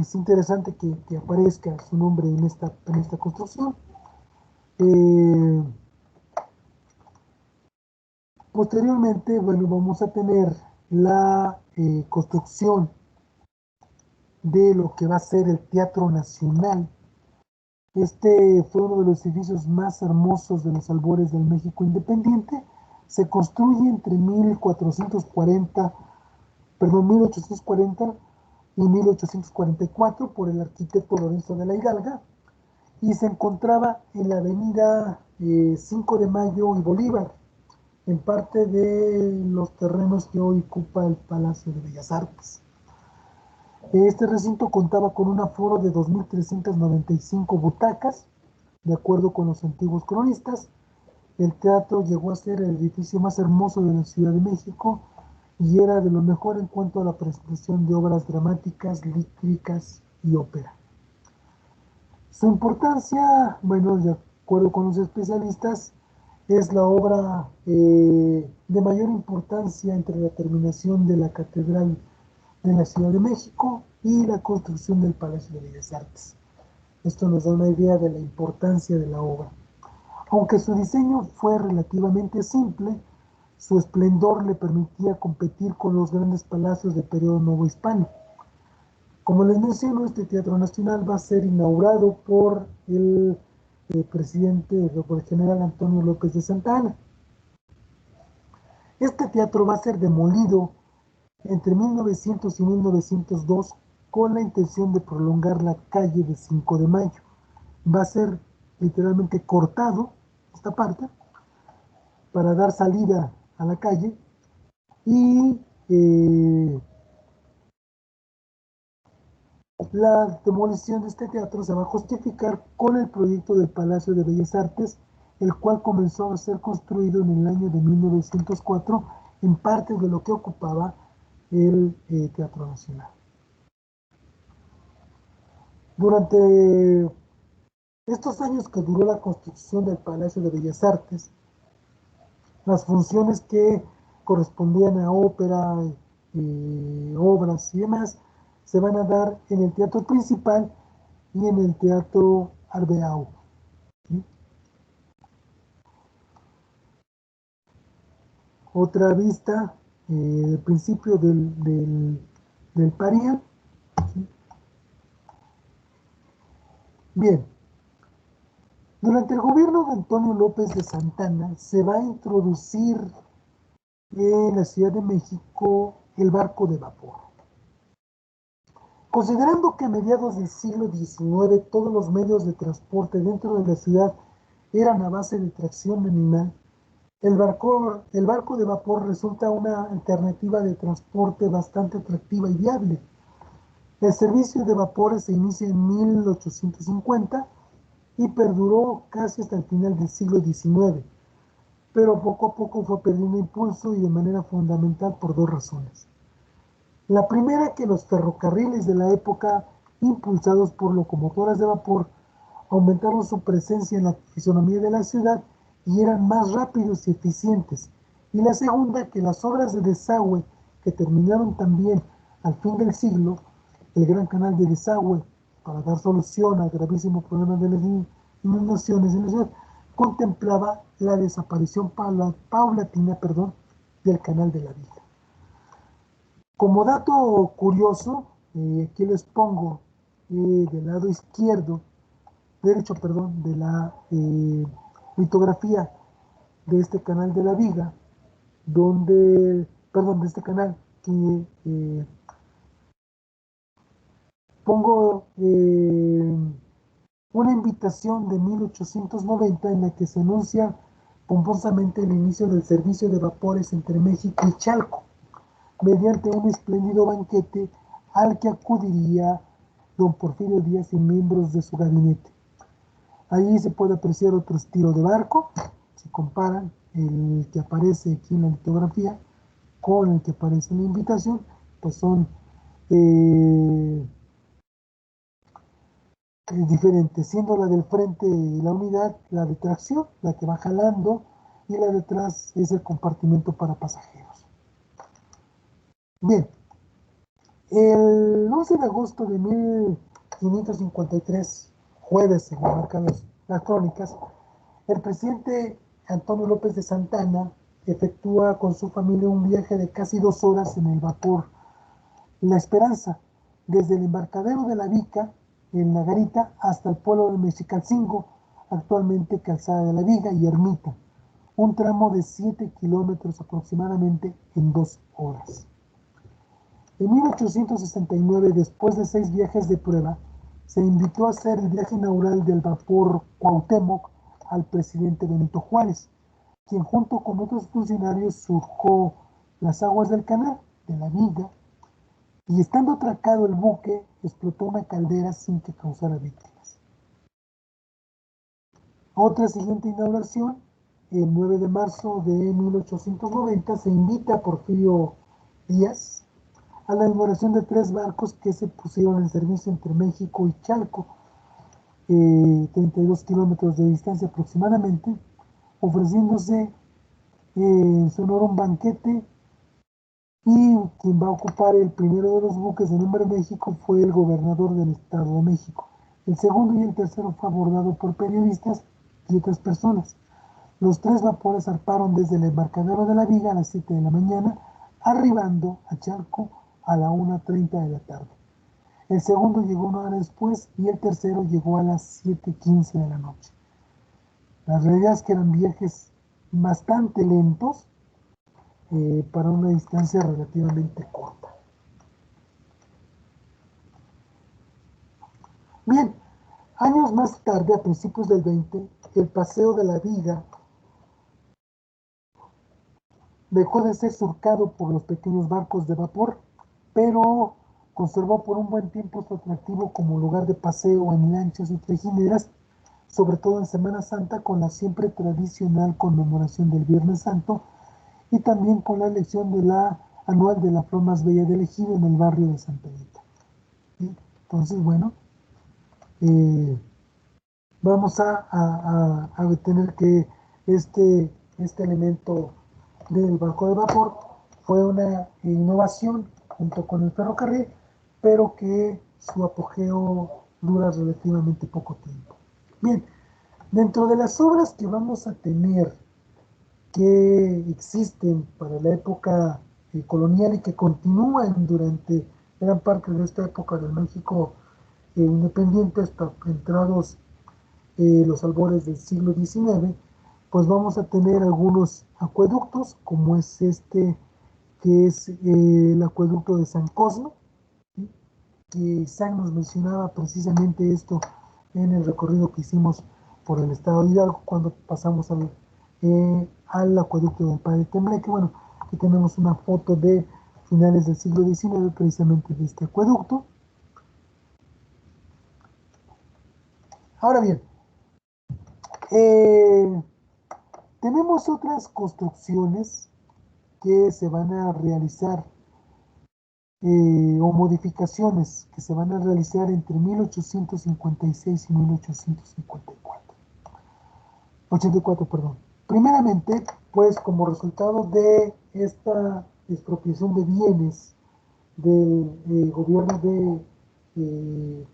Es interesante que aparezca su nombre en esta construcción. Posteriormente, bueno, vamos a tener la construcción de lo que va a ser el Teatro Nacional. Este fue uno de los edificios más hermosos de los albores del México independiente. Se construye entre 1840 y 1844 por el arquitecto Lorenzo de la Hidalga, y se encontraba en la avenida 5 de Mayo y Bolívar, en parte de los terrenos que hoy ocupa el Palacio de Bellas Artes. Este recinto contaba con un aforo de 2.395 butacas, de acuerdo con los antiguos cronistas. El teatro llegó a ser el edificio más hermoso de la Ciudad de México y era de lo mejor en cuanto a la presentación de obras dramáticas, líricas y ópera. Su importancia, bueno, de acuerdo con los especialistas, es la obra de mayor importancia entre la terminación de la Catedral de la Ciudad de México y la construcción del Palacio de Bellas Artes. Esto nos da una idea de la importancia de la obra. Aunque su diseño fue relativamente simple, su esplendor le permitía competir con los grandes palacios del periodo novohispánico. Como les menciono, este Teatro Nacional va a ser inaugurado por el por el general Antonio López de Santa Anna. Este teatro va a ser demolido entre 1900 y 1902 con la intención de prolongar la calle de 5 de Mayo. Va a ser literalmente cortado esta parte para dar salida a la calle y la demolición de este teatro se va a justificar con el proyecto del Palacio de Bellas Artes, el cual comenzó a ser construido en el año de 1904 en parte de lo que ocupaba el Teatro Nacional. Durante estos años que duró la construcción del Palacio de Bellas Artes, las funciones que correspondían a ópera, obras y demás, se van a dar en el teatro principal y en el teatro Arbeau. ¿Sí? Otra vista del principio del Parián. ¿Sí? Bien, durante el gobierno de Antonio López de Santana se va a introducir en la Ciudad de México el barco de vapor. Considerando que a mediados del siglo XIX todos los medios de transporte dentro de la ciudad eran a base de tracción animal, el barco de vapor resulta una alternativa de transporte bastante atractiva y viable. El servicio de vapores se inicia en 1850 y perduró casi hasta el final del siglo XIX, pero poco a poco fue perdiendo impulso y de manera fundamental por dos razones. La primera, que los ferrocarriles de la época, impulsados por locomotoras de vapor, aumentaron su presencia en la fisonomía de la ciudad y eran más rápidos y eficientes. Y la segunda, que las obras de desagüe que terminaron también al fin del siglo, el gran canal de desagüe, para dar solución al gravísimo problema de las inundaciones en la ciudad, contemplaba la desaparición paulatina, del canal de la Villa. Como dato curioso, aquí les pongo del lado izquierdo, derecho, de la litografía de este canal de la Viga, de este canal, que pongo una invitación de 1890 en la que se anuncia pomposamente el inicio del servicio de vapores entre México y Chalco, mediante un espléndido banquete al que acudiría don Porfirio Díaz y miembros de su gabinete. Ahí se puede apreciar otro estilo de barco, si comparan el que aparece aquí en la litografía con el que aparece en la invitación, pues son diferentes, siendo la del frente la unidad, la de tracción, la que va jalando, y la de atrás es el compartimento para pasajeros. Bien, el 11 de agosto de 1553, jueves, según marcan las crónicas, el presidente Antonio López de Santana efectúa con su familia un viaje de casi 2 horas en el vapor La Esperanza, desde el embarcadero de la Vica, en la Garita, hasta el pueblo de Mexicalcingo, actualmente Calzada de la Viga y Ermita, un tramo de 7 kilómetros aproximadamente en 2 horas. En 1869, después de 6 viajes de prueba, se invitó a hacer el viaje inaugural del vapor Cuauhtémoc al presidente Benito Juárez, quien junto con otros funcionarios surcó las aguas del canal de la Viga, y estando atracado el buque, explotó una caldera sin que causara víctimas. Otra siguiente inauguración, el 9 de marzo de 1890, se invita a Porfirio Díaz a la inauguración de 3 barcos que se pusieron en servicio entre México y Chalco, 32 kilómetros de distancia aproximadamente, ofreciéndose en su honor un banquete, y quien va a ocupar el primero de los buques de nombre México fue el gobernador del Estado de México. El segundo y el tercero fue abordado por periodistas y otras personas. Los 3 vapores zarparon desde el embarcadero de la Viga a las 7 de la mañana, arribando a Chalco a la 1:30 de la tarde. El segundo llegó 1 hora después y el tercero llegó a las 7:15 de la noche. La realidad es que eran viajes bastante lentos para una distancia relativamente corta. Bien, años más tarde, a principios del 20, el paseo de la Viga dejó de ser surcado por los pequeños barcos de vapor, pero conservó por un buen tiempo su atractivo como lugar de paseo en lanchas y trajineras, sobre todo en Semana Santa, con la siempre tradicional conmemoración del Viernes Santo y también con la elección de la anual de la flor más bella del Ejido en el barrio de San Pedrito. ¿Sí? Entonces, bueno, vamos a tener que este elemento del barco de vapor fue una innovación junto con el ferrocarril, pero que su apogeo dura relativamente poco tiempo. Bien, dentro de las obras que vamos a tener que existen para la época colonial y que continúan durante gran parte de esta época del México independiente hasta entrados los albores del siglo XIX, pues vamos a tener algunos acueductos, como es este, que es el acueducto de San Cosme, ¿sí? Que Isaac nos mencionaba precisamente esto en el recorrido que hicimos por el estado de Hidalgo cuando pasamos al acueducto del Padre Tembleque. Bueno, aquí tenemos una foto de finales del siglo XIX precisamente de este acueducto. Ahora bien, tenemos otras construcciones que se van a realizar o modificaciones que se van a realizar entre 1856 y 1854. 84, perdón. Primeramente, pues como resultado de esta expropiación de bienes del gobierno de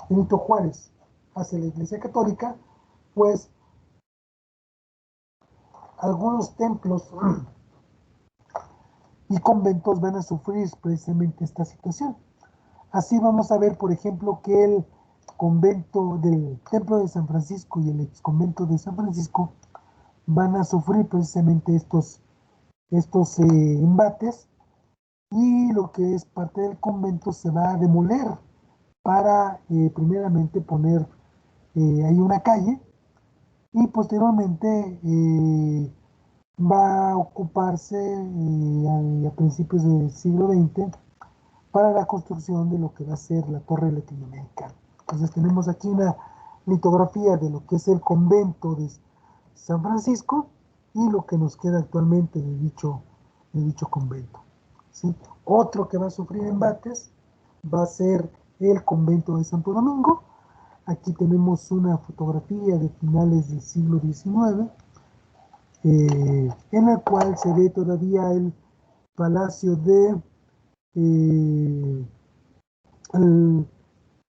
Benito Juárez hacia la Iglesia Católica, pues algunos templos y conventos van a sufrir precisamente esta situación. Así vamos a ver, por ejemplo, que el convento del Templo de San Francisco y el ex convento de San Francisco van a sufrir precisamente estos embates, y lo que es parte del convento se va a demoler para primeramente poner ahí una calle, y posteriormente va a ocuparse a principios del siglo XX para la construcción de lo que va a ser la Torre Latinoamericana. Entonces tenemos aquí una litografía de lo que es el convento de San Francisco y lo que nos queda actualmente de dicho convento. ¿Sí? Otro que va a sufrir embates va a ser el convento de Santo Domingo. Aquí tenemos una fotografía de finales del siglo XIX, en la cual se ve todavía el palacio de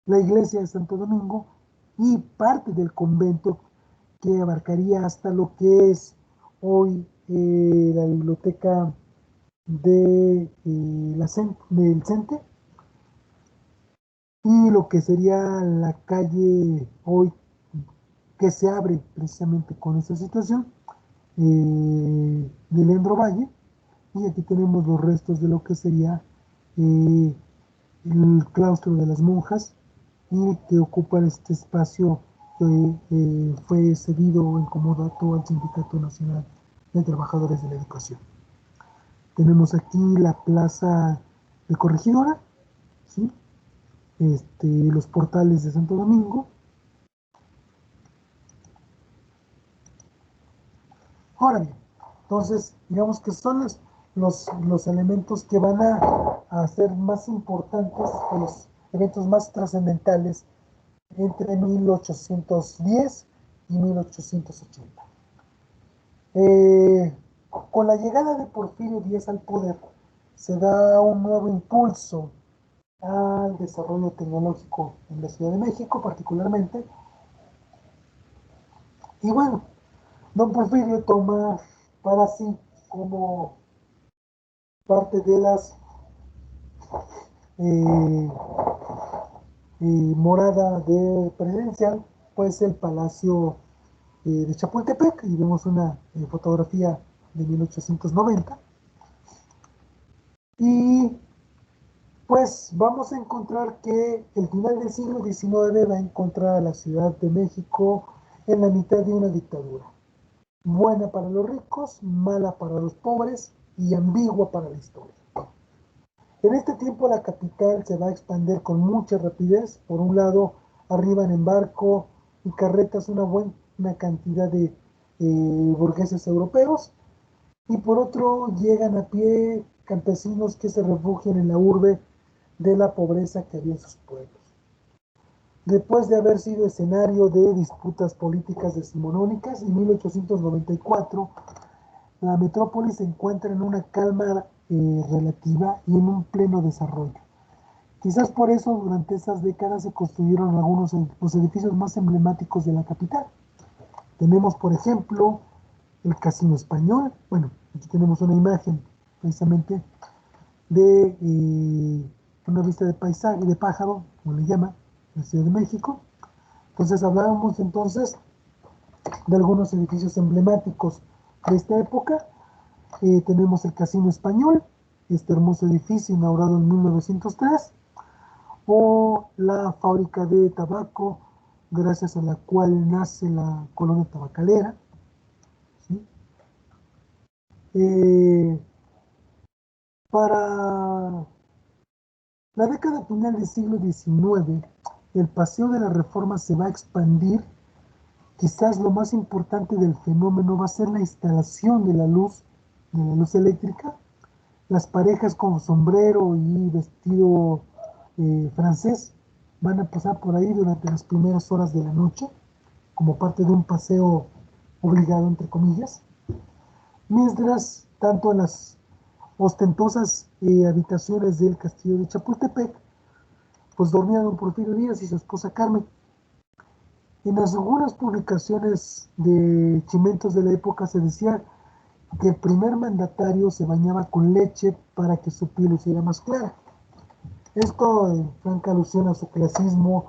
la iglesia de Santo Domingo y parte del convento que abarcaría hasta lo que es hoy la biblioteca del CENTE, y lo que sería la calle hoy que se abre precisamente con esta situación de Leandro Valle. Y aquí tenemos los restos de lo que sería el claustro de las monjas, y que ocupan este espacio que fue cedido en comodato al Sindicato Nacional de Trabajadores de la Educación. Tenemos aquí la plaza de Corregidora, ¿sí? Los portales de Santo Domingo. Ahora bien, entonces, digamos que son los elementos que van a ser más importantes, o los eventos más trascendentales entre 1810 y 1880. Con la llegada de Porfirio Díaz al poder, se da un nuevo impulso al desarrollo tecnológico en la Ciudad de México, particularmente. Y bueno, don Porfirio toma para sí como parte de las eh, morada de presidencial, pues el Palacio de Chapultepec, y vemos una fotografía de 1890. Y pues vamos a encontrar que el final del siglo XIX va a encontrar a la Ciudad de México en la mitad de una dictadura. Buena para los ricos, mala para los pobres y ambigua para la historia. En este tiempo la capital se va a expandir con mucha rapidez. Por un lado, arriban en barco y carretas una buena cantidad de burgueses europeos, y por otro llegan a pie campesinos que se refugian en la urbe de la pobreza que había en sus pueblos. Después de haber sido escenario de disputas políticas decimonónicas, en 1894 la metrópoli se encuentra en una calma relativa y en un pleno desarrollo. Quizás por eso durante esas décadas se construyeron algunos de los edificios más emblemáticos de la capital. Tenemos, por ejemplo, el Casino Español. Bueno, aquí tenemos una imagen precisamente de una vista de paisaje, de pájaro, como le llama, en la Ciudad de México. Entonces hablábamos entonces de algunos edificios emblemáticos de esta época. Tenemos el Casino Español, este hermoso edificio inaugurado en 1903, o la fábrica de tabaco, gracias a la cual nace la colonia tabacalera. ¿Sí? Para la década final del siglo XIX, el Paseo de la Reforma se va a expandir. Quizás lo más importante del fenómeno va a ser la instalación de la luz eléctrica. Las parejas con sombrero y vestido francés van a pasar por ahí durante las primeras horas de la noche, como parte de un paseo obligado, entre comillas. Mientras, tanto en las ostentosas habitaciones del castillo de Chapultepec, pues dormían don Porfirio Díaz y su esposa Carmen. En algunas publicaciones de chimentos de la época se decía que el primer mandatario se bañaba con leche para que su piel luciera más clara. Esto en franca alusión a su clasismo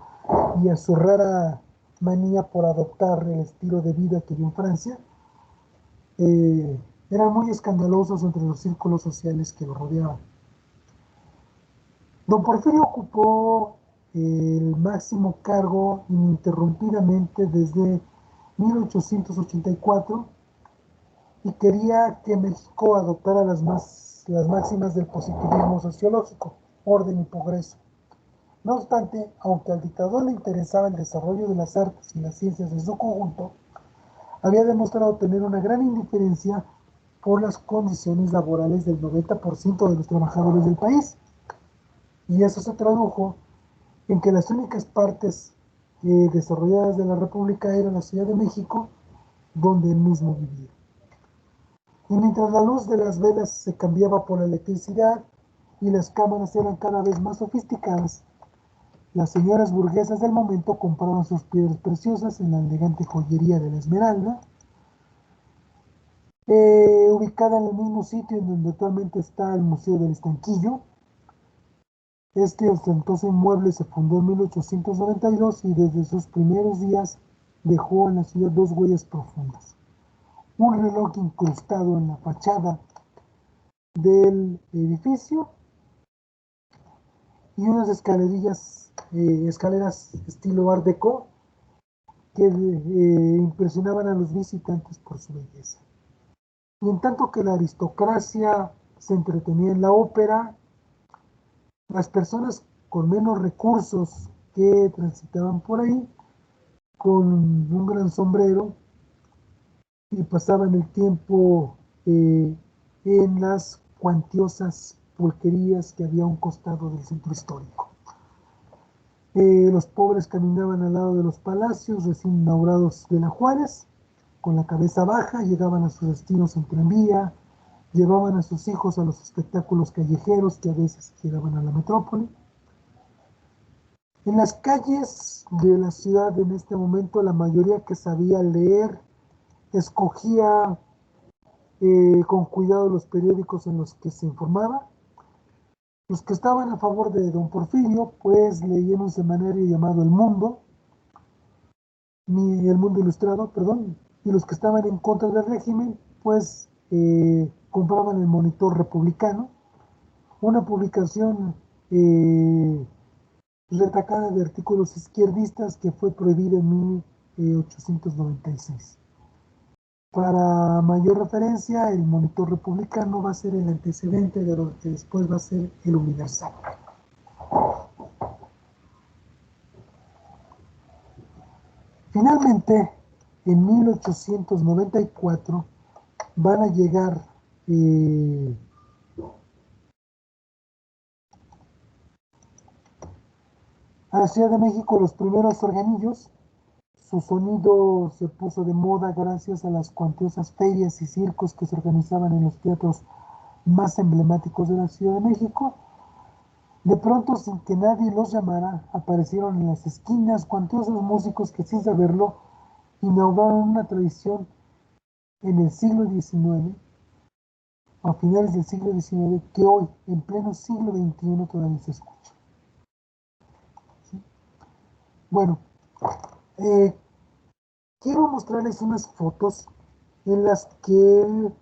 y a su rara manía por adoptar el estilo de vida que vio en Francia. Eran muy escandalosos entre los círculos sociales que lo rodeaban. Don Porfirio ocupó el máximo cargo ininterrumpidamente desde 1884 y quería que México adoptara las máximas del positivismo sociológico, orden y progreso. No obstante, aunque al dictador le interesaba el desarrollo de las artes y las ciencias en su conjunto, había demostrado tener una gran indiferencia por las condiciones laborales del 90% de los trabajadores del país. Y eso se tradujo en que las únicas partes desarrolladas de la República eran la Ciudad de México, donde él mismo vivía. Y mientras la luz de las velas se cambiaba por la electricidad y las cámaras eran cada vez más sofisticadas, las señoras burguesas del momento compraban sus piedras preciosas en la elegante joyería de la Esmeralda, ubicada en el mismo sitio en donde actualmente está el Museo del Estanquillo. Este ostentoso inmueble se fundó en 1892 y desde sus primeros días dejó en la ciudad dos huellas profundas. Un reloj incrustado en la fachada del edificio y unas escaleras estilo Art Deco que impresionaban a los visitantes por su belleza. Y en tanto que la aristocracia se entretenía en la ópera, las personas con menos recursos que transitaban por ahí, con un gran sombrero, y pasaban el tiempo en las cuantiosas pulquerías que había a un costado del centro histórico. Los pobres caminaban al lado de los palacios recién inaugurados de la Juárez, con la cabeza baja, llegaban a sus destinos en tranvía, llevaban a sus hijos a los espectáculos callejeros que a veces llegaban a la metrópoli. En las calles de la ciudad en este momento, la mayoría que sabía leer escogía con cuidado los periódicos en los que se informaba. Los que estaban a favor de don Porfirio, pues leían un semanario llamado El Mundo Ilustrado, perdón, y los que estaban en contra del régimen, pues compraban el Monitor Republicano, una publicación retacada de artículos izquierdistas que fue prohibida en 1896. Para mayor referencia, el Monitor Republicano va a ser el antecedente de lo que después va a ser el Universal. Finalmente, en 1894 van a llegar A la Ciudad de México los primeros organillos, su sonido se puso de moda gracias a las cuantiosas ferias y circos que se organizaban en los teatros más emblemáticos de la Ciudad de México. De pronto, sin que nadie los llamara, aparecieron en las esquinas cuantiosos músicos que, sin saberlo, inauguraron una tradición en el siglo XIX, a finales del siglo XIX, que hoy, en pleno siglo XXI, todavía se escucha. ¿Sí? Bueno, eh, quiero mostrarles unas fotos en las que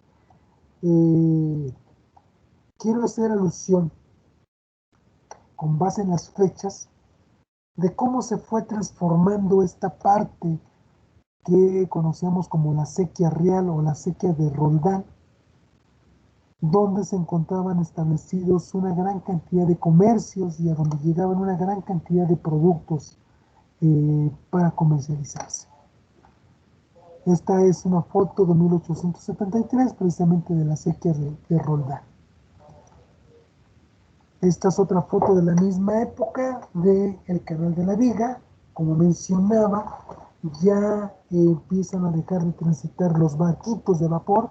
quiero hacer alusión, con base en las fechas, de cómo se fue transformando esta parte que conocíamos como la Sequía Real o la Sequía de Roldán, donde se encontraban establecidos una gran cantidad de comercios y a donde llegaban una gran cantidad de productos para comercializarse. Esta es una foto de 1873, precisamente de la Sequía de Roldán. Esta es otra foto de la misma época del Canal de la Viga. Como mencionaba, ya empiezan a dejar de transitar los barquitos de vapor,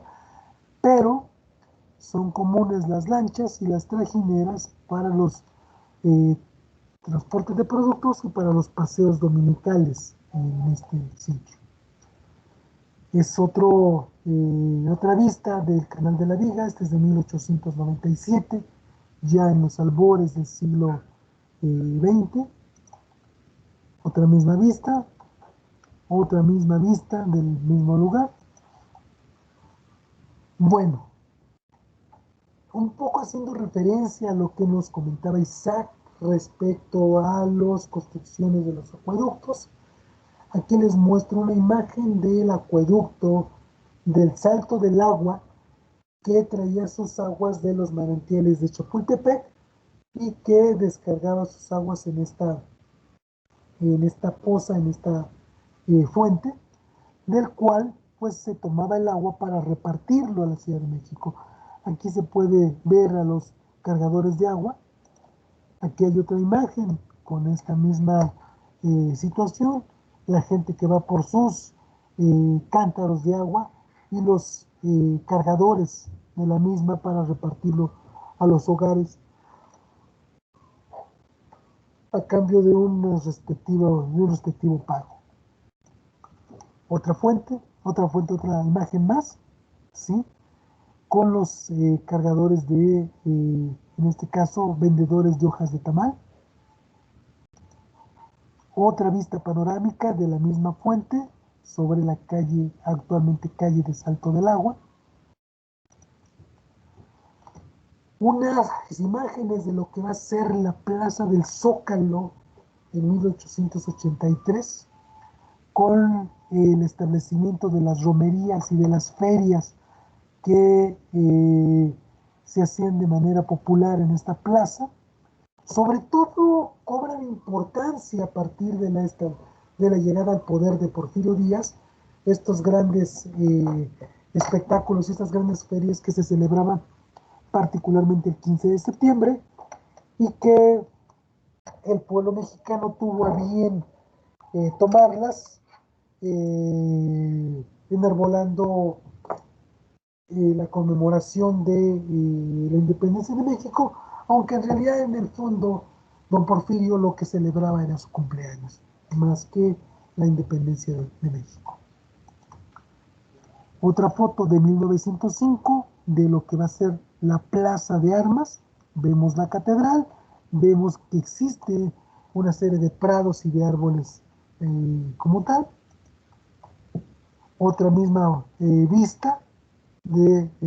pero son comunes las lanchas y las trajineras para los transportes de productos y para los paseos dominicales en este sitio. Es otra vista del Canal de la Viga. Este es de 1897, ya en los albores del siglo XX. Otra misma vista del mismo lugar. Bueno, un poco haciendo referencia a lo que nos comentaba Isaac respecto a las construcciones de los acueductos. Aquí les muestro una imagen del acueducto del Salto del Agua, que traía sus aguas de los manantiales de Chapultepec y que descargaba sus aguas en esta poza, en esta fuente, del cual pues se tomaba el agua para repartirlo a la Ciudad de México. Aquí se puede ver a los cargadores de agua. Aquí hay otra imagen con esta misma situación, la gente que va por sus cántaros de agua y los cargadores de la misma para repartirlo a los hogares a cambio de un respectivo pago. Otra imagen más, ¿sí? Con los cargadores en este caso, vendedores de hojas de tamal. Otra vista panorámica de la misma fuente sobre la calle, actualmente calle de Salto del Agua. Unas imágenes de lo que va a ser la Plaza del Zócalo en 1883, con el establecimiento de las romerías y de las ferias que se hacían de manera popular en esta plaza. Sobre todo cobran importancia a partir de la llegada al poder de Porfirio Díaz, estos grandes espectáculos y estas grandes ferias que se celebraban particularmente el 15 de septiembre y que el pueblo mexicano tuvo a bien tomarlas, enarbolando la conmemoración de la independencia de México, aunque en realidad en el fondo don Porfirio lo que celebraba era su cumpleaños, más que la independencia de México. Otra foto de 1905 de lo que va a ser la Plaza de Armas. Vemos la catedral, vemos que existe una serie de prados y de árboles como tal. Otra misma vista,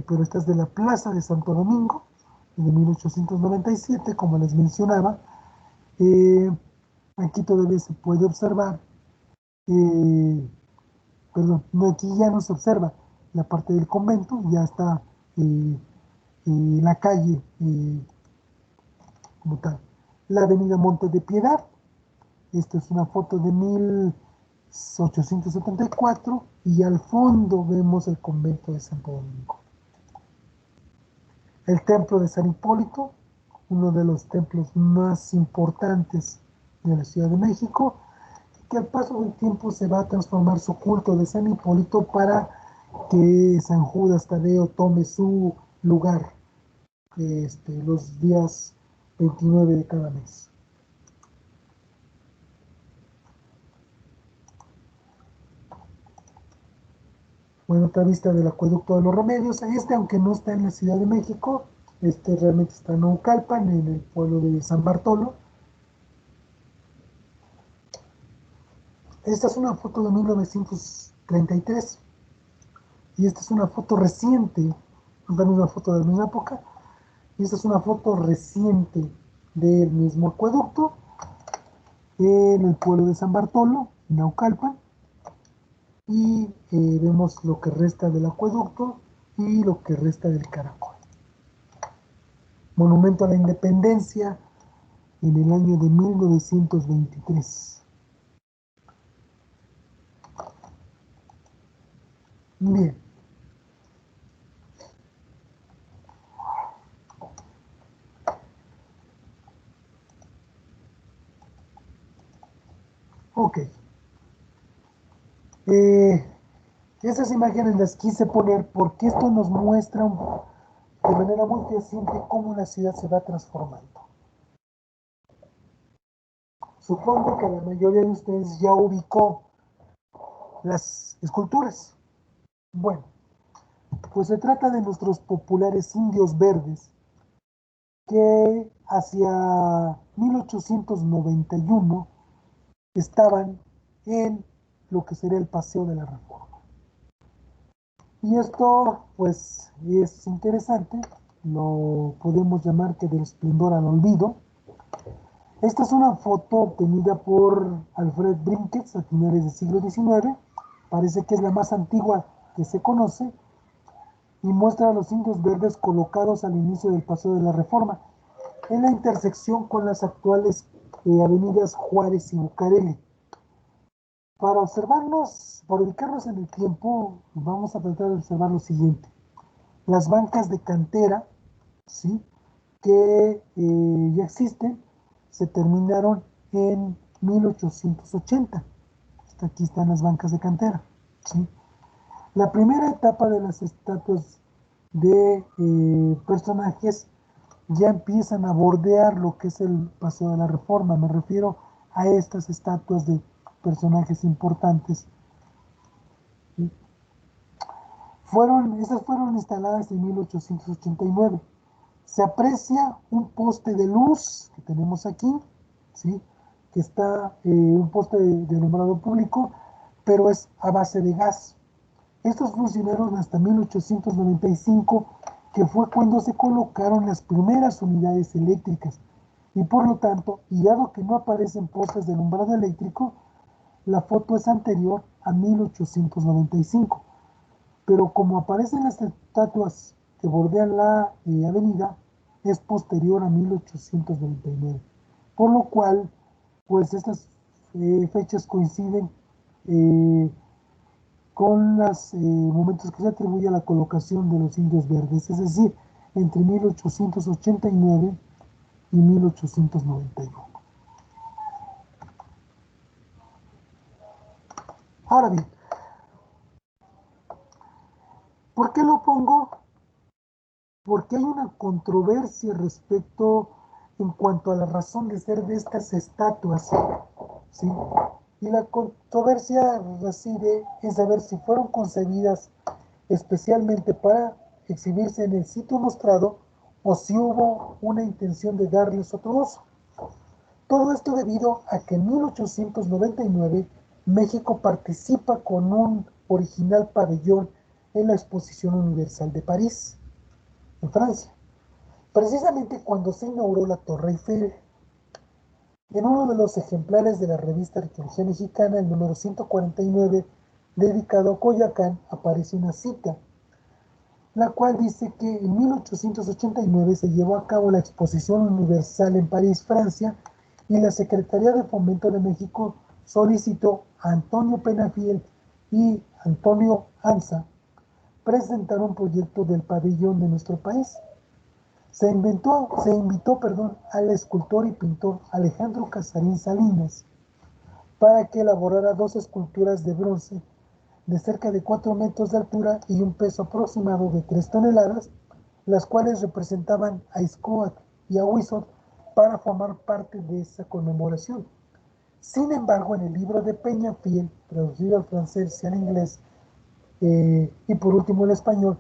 pero esta es de la Plaza de Santo Domingo, de 1897, como les mencionaba. Aquí todavía se puede observar, perdón, no, aquí ya no se observa la parte del convento, ya está la calle como tal. La avenida Monte de Piedad, esta es una foto de 1874 y al fondo vemos el convento de Santo Domingo. El templo de San Hipólito, uno de los templos más importantes de la Ciudad de México, y que al paso del tiempo se va a transformar su culto de San Hipólito para que San Judas Tadeo tome su lugar los días 29 de cada mes. Bueno, otra vista del acueducto de los Remedios. Aunque no está en la Ciudad de México, realmente está en Naucalpan, en el pueblo de San Bartolo. Esta es una foto de 1933. Y esta es una foto reciente, también una foto de la misma época. Y esta es una foto reciente del mismo acueducto en el pueblo de San Bartolo, en Naucalpan. Y vemos lo que resta del acueducto y lo que resta del caracol. Monumento a la Independencia en el año de 1923. Bien. Ok. Esas imágenes las quise poner porque esto nos muestra de manera muy fehaciente cómo la ciudad se va transformando. Supongo que la mayoría de ustedes ya ubicó las esculturas. Bueno, pues se trata de nuestros populares indios verdes que hacia 1891 estaban en lo que sería el Paseo de la Reforma. Y esto pues es interesante, lo podemos llamar que del esplendor al olvido. Esta es una foto obtenida por Alfred Brinkets a finales del siglo XIX, parece que es la más antigua que se conoce, y muestra a los indios verdes colocados al inicio del Paseo de la Reforma, en la intersección con las actuales avenidas Juárez y Bucareli. Para observarnos, para ubicarnos en el tiempo, vamos a tratar de observar lo siguiente. Las bancas de cantera, ¿sí?, que ya existen, se terminaron en 1880. Hasta aquí están las bancas de cantera, ¿sí? La primera etapa de las estatuas de personajes ya empiezan a bordear lo que es el Paseo de la Reforma. Me refiero a estas estatuas de personajes importantes. ¿Sí? Esas fueron instaladas en 1889. Se aprecia un poste de luz que tenemos aquí, ¿sí?, que está un poste de alumbrado público, pero es a base de gas. Estos funcionaron hasta 1895, que fue cuando se colocaron las primeras unidades eléctricas. Y por lo tanto, y dado que no aparecen postes de alumbrado eléctrico, la foto es anterior a 1895. Pero como aparecen las estatuas que bordean la avenida, es posterior a 1899. Por lo cual, pues estas fechas coinciden con los momentos que se atribuye a la colocación de los indios verdes, es decir, entre 1889 y 1891. Ahora bien, ¿por qué lo pongo? Porque hay una controversia respecto en cuanto a la razón de ser de estas estatuas, ¿sí? Y la controversia reside en saber si fueron concebidas especialmente para exhibirse en el sitio mostrado o si hubo una intención de darles otro uso. Todo esto debido a que en 1899 México participa con un original pabellón en la Exposición Universal de París, en Francia, precisamente cuando se inauguró la Torre Eiffel. En uno de los ejemplares de la revista Arqueología Mexicana, el número 149, dedicado a Coyoacán, aparece una cita, la cual dice que en 1889 se llevó a cabo la Exposición Universal en París, Francia, y la Secretaría de Fomento de México solicitó a Antonio Penafiel y Antonio Anza presentar un proyecto del pabellón de nuestro país. Se invitó, perdón, al escultor y pintor Alejandro Casarín Salinas para que elaborara dos esculturas de bronce de cerca de 4 metros de altura y un peso aproximado de 3 toneladas, las cuales representaban a Iscoat y a Huizot para formar parte de esa conmemoración. Sin embargo, en el libro de Peñafiel, traducido al francés y al inglés, y por último el español,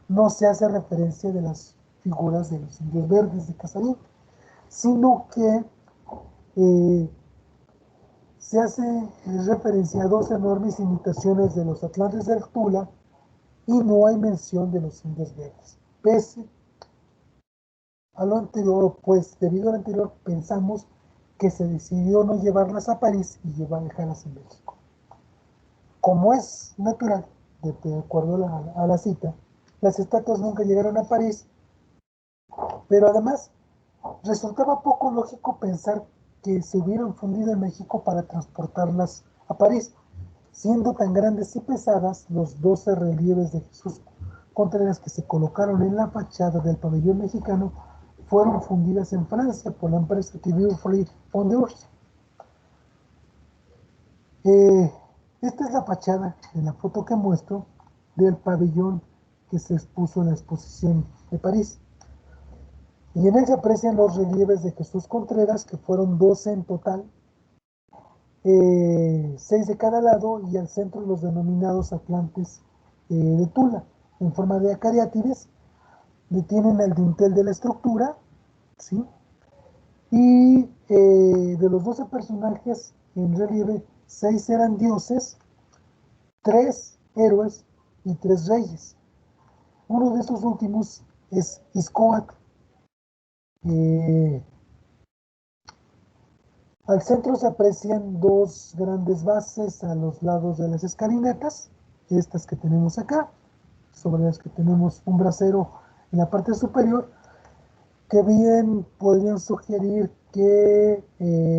no se hace referencia de las figuras de los indios verdes de Casarín, sino que eh, se hace referencia a dos enormes imitaciones de los atlantes del Tula y no hay mención de los indios verdes. Pese a lo anterior, pues debido a lo anterior, pensamos que se decidió no llevarlas a París y dejarlas en México. Como es natural, de acuerdo a la cita, las estatuas nunca llegaron a París, pero además resultaba poco lógico pensar que se hubieran fundido en México para transportarlas a París, siendo tan grandes y pesadas los 12 relieves de Jesús Contreras que se colocaron en la fachada del pabellón mexicano fueron fundidas en Francia por la empresa Vieufrey Fondeurs. Esta es la fachada de la foto que muestro del pabellón que se expuso en la exposición de París. Y en él se aprecian los relieves de Jesús Contreras, que fueron 12 en total, 6 de cada lado, y al centro los denominados atlantes de Tula, en forma de acariátides, detienen el dintel de la estructura, ¿sí? Y de los 12 personajes en relieve, 6 eran dioses, 3 héroes y 3 reyes. Uno de estos últimos es Iscoat. Al centro se aprecian dos grandes bases a los lados de las escalinatas, estas que tenemos acá, sobre las que tenemos un brasero en la parte superior, que bien podrían sugerir que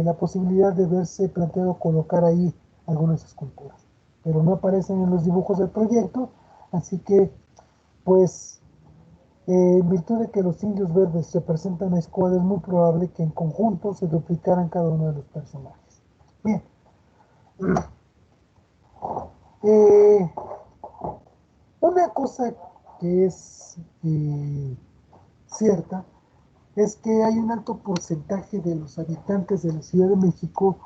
la posibilidad de verse planteado colocar ahí algunas esculturas, pero no aparecen en los dibujos del proyecto, así que pues en virtud de que los indios verdes representan a Squad, es muy probable que en conjunto se duplicaran cada uno de los personajes. Bien, eh, una cosa que es cierta es que hay un alto porcentaje de los habitantes de la Ciudad de México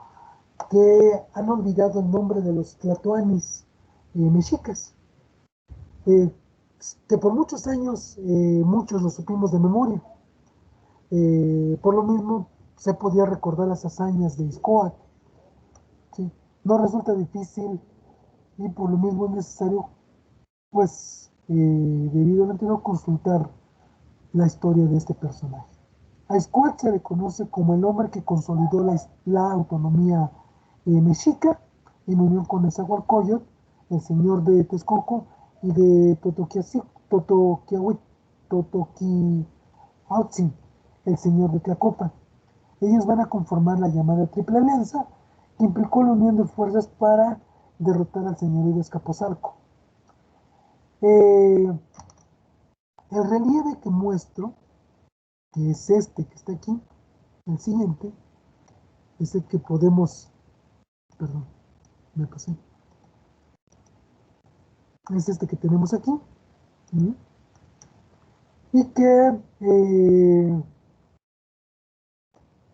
que han olvidado el nombre de los tlatoanis mexicas, eh, que por muchos años muchos lo supimos de memoria. Por lo mismo se podía recordar las hazañas de Iscoat, ¿sí? No resulta difícil y por lo mismo es necesario, pues, debido al anterior, consultar la historia de este personaje. A Iscoat se le conoce como el hombre que consolidó la autonomía mexica en unión con Nezahualcóyotl, el señor de Texcoco, y de Totoquiautzin, el señor de Tlacopan. Ellos van a conformar la llamada Triple Alianza, que implicó la unión de fuerzas para derrotar al señorío de Escaposalco. El relieve que muestro, que es este que está aquí, el siguiente, es el que podemos, perdón, me pasé, es este que tenemos aquí, ¿sí? Y que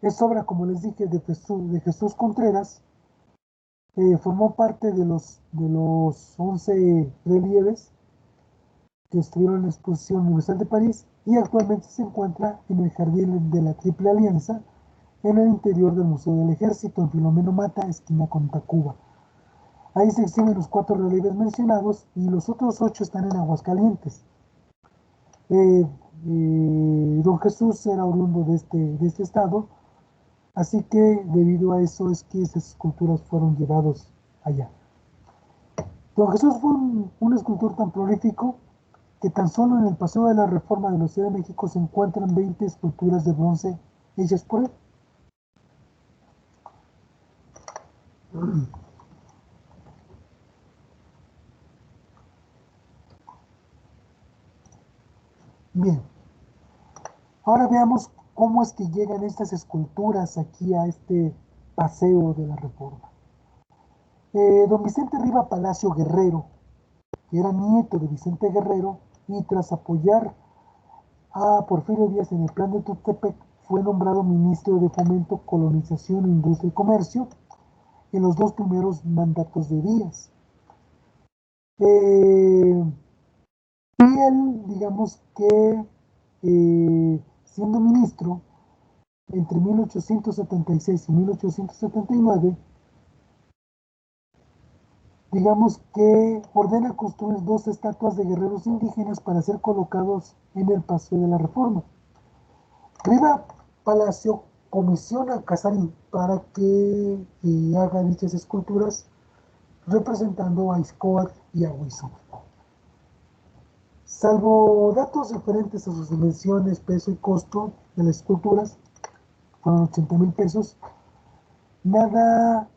es obra, como les dije, de Jesús Contreras. Formó parte de los 11 relieves que estuvieron en la Exposición Universal de París y actualmente se encuentra en el Jardín de la Triple Alianza, en el interior del Museo del Ejército, en Filomeno Mata, esquina con Tacuba. Ahí se exhiben los 4 relieves mencionados y los otros 8 están en Aguascalientes. Don Jesús era oriundo de este estado, así que debido a eso es que esas esculturas fueron llevados allá. Don Jesús fue un escultor tan prolífico que tan solo en el Paseo de la Reforma de la Ciudad de México se encuentran 20 esculturas de bronce hechas por él. Bien, Ahora veamos cómo es que llegan estas esculturas aquí a este paseo de la Reforma. Don Vicente Riva Palacio Guerrero, que era nieto de Vicente Guerrero, y tras apoyar a Porfirio Díaz en el plan de Tuxtepec, fue nombrado ministro de Fomento, Colonización, Industria y Comercio en los dos primeros mandatos de Díaz. Eh, y él, digamos que siendo ministro, entre 1876 y 1879, digamos que ordena construir dos estatuas de guerreros indígenas para ser colocados en el Paseo de la Reforma. Riva Palacio comisiona a Casarín para que haga dichas esculturas representando a Ixcoatl y a Huizón. Salvo datos referentes a sus dimensiones, peso y costo de las esculturas, fueron 80,000 pesos, nada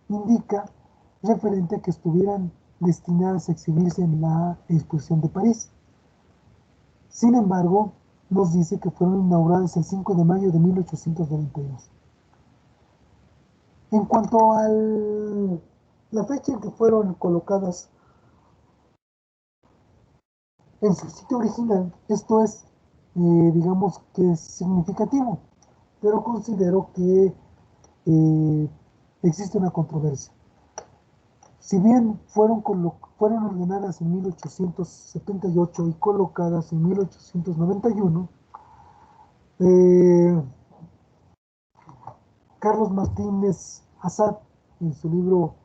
indica referente a que estuvieran destinadas a exhibirse en la exposición de París. Sin embargo, nos dice que fueron inauguradas el 5 de mayo de 1892. En cuanto a la fecha en que fueron colocadas en su sitio original, esto es, digamos que es significativo, pero considero que existe una controversia. Si bien fueron ordenadas en 1878 y colocadas en 1891, eh, Carlos Martínez Assad, en su libro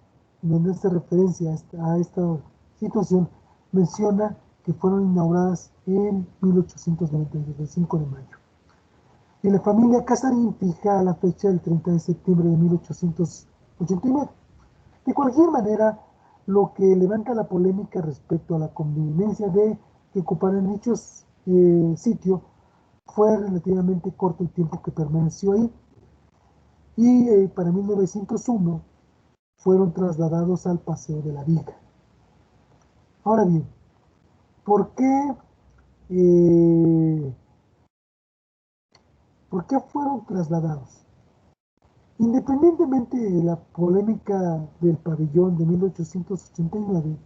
donde hace referencia a esta situación, menciona que fueron inauguradas en 1892, el 5 de mayo. Y la familia Casarín fija la fecha del 30 de septiembre de 1889. De cualquier manera, lo que levanta la polémica respecto a la conveniencia de que ocuparan dichos sitio fue relativamente corto el tiempo que permaneció ahí, y para 1901 fueron trasladados al Paseo de la Viga. Ahora bien, ¿por qué, eh, ¿por qué fueron trasladados? Independientemente de la polémica del pabellón de 1889,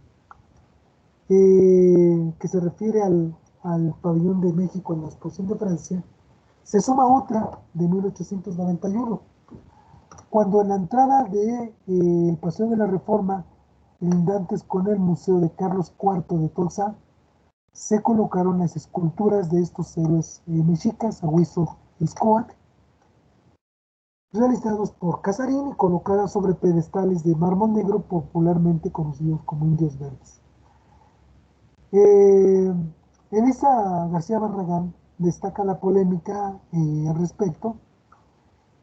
que se refiere al pabellón de México en la exposición de Francia, se suma otra de 1891, cuando en la entrada de, el Paseo de la Reforma, lindantes con el Museo de Carlos IV de Tolsa, se colocaron las esculturas de estos héroes mexicas, Agüizo y Xcoatl, realizados por Casarín y colocadas sobre pedestales de mármol negro, popularmente conocidos como indios verdes. Elisa García Barragán destaca la polémica al respecto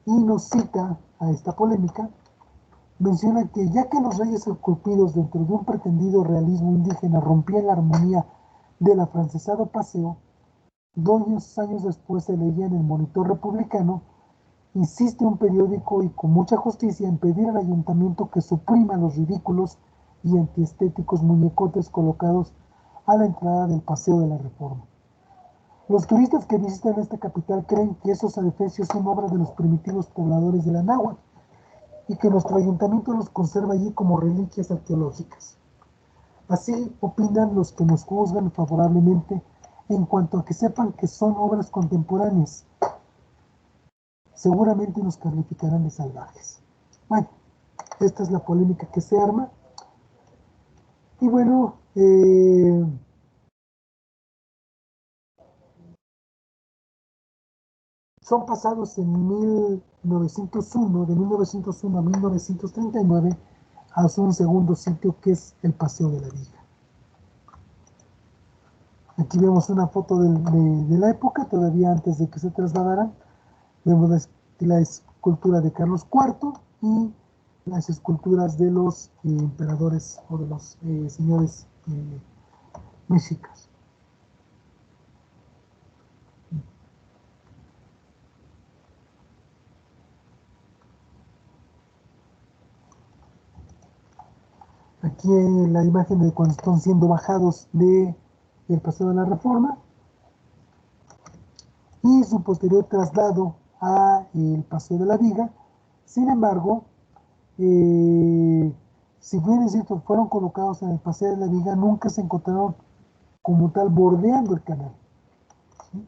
y nos cita a esta polémica. Menciona que ya que los reyes esculpidos dentro de un pretendido realismo indígena rompían la armonía del afrancesado paseo, 2 años después se leía en el Monitor Republicano: insiste un periódico y con mucha justicia en pedir al ayuntamiento que suprima los ridículos y antiestéticos muñecotes colocados a la entrada del Paseo de la Reforma. Los turistas que visitan esta capital creen que esos adefesios son obra de los primitivos pobladores de la Náhuatl y que nuestro ayuntamiento los conserva allí como reliquias arqueológicas. Así opinan los que nos juzgan favorablemente en cuanto a que sepan que son obras contemporáneas. Seguramente nos calificarán de salvajes. Bueno, esta es la polémica que se arma. Y bueno, son pasados en 1901, de 1901 a 1939, hacia un segundo sitio que es el Paseo de la Viga. Aquí vemos una foto de la época, todavía antes de que se trasladaran. Vemos la escultura de Carlos IV y las esculturas de los emperadores o de los señores mexicas. Aquí la imagen de cuando están siendo bajados del Paseo de la Reforma. y su posterior traslado a el Paseo de la Viga. Sin embargo, si bien es cierto, fueron colocados en el Paseo de la Viga, nunca se encontraron como tal bordeando el canal. ¿Sí?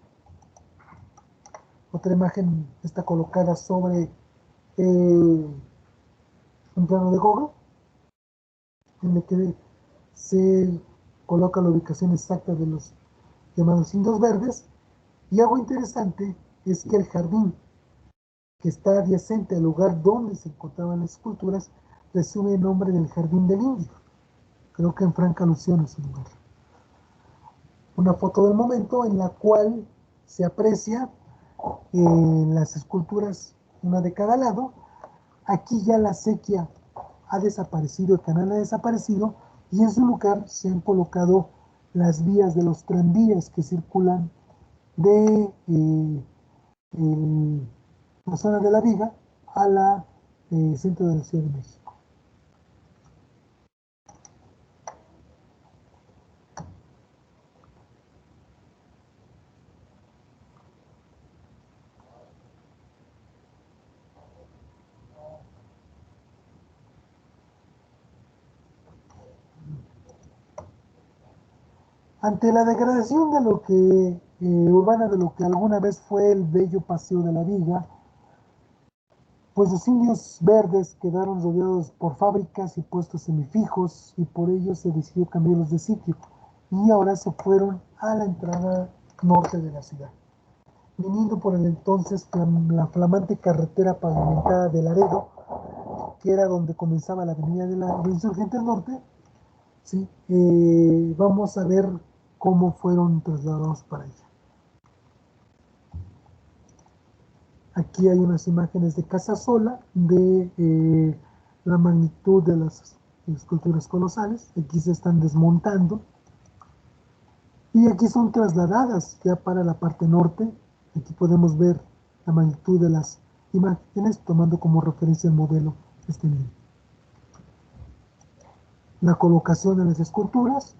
Otra imagen está colocada sobre un plano de Google, en el que se coloca la ubicación exacta de los llamados indios verdes. Y algo interesante es que el jardín que está adyacente al lugar donde se encontraban las esculturas recibe el nombre del Jardín del Indio. Creo que en franca alusión a su lugar. Una foto del momento en la cual se aprecia las esculturas, una de cada lado. Aquí ya la acequia ha desaparecido, el canal ha desaparecido, y en su lugar se han colocado las vías de los tranvías que circulan de la zona de la Viga a la centro de la Ciudad de México. Ante la degradación de lo que urbana de lo que alguna vez fue el bello Paseo de la Viga, pues los indios verdes quedaron rodeados por fábricas y puestos semifijos, y por ello se decidió cambiarlos de sitio, y ahora se fueron a la entrada norte de la ciudad, viniendo por el entonces la flamante carretera pavimentada de Laredo, que era donde comenzaba la avenida de Insurgentes Norte. ¿Sí? Vamos a ver cómo fueron trasladados para allá. Aquí hay unas imágenes de Casasola de la magnitud de las esculturas colosales. Aquí se están desmontando y aquí son trasladadas ya para la parte norte. Aquí podemos ver la magnitud de las imágenes tomando como referencia el modelo este nivel. La colocación de las esculturas.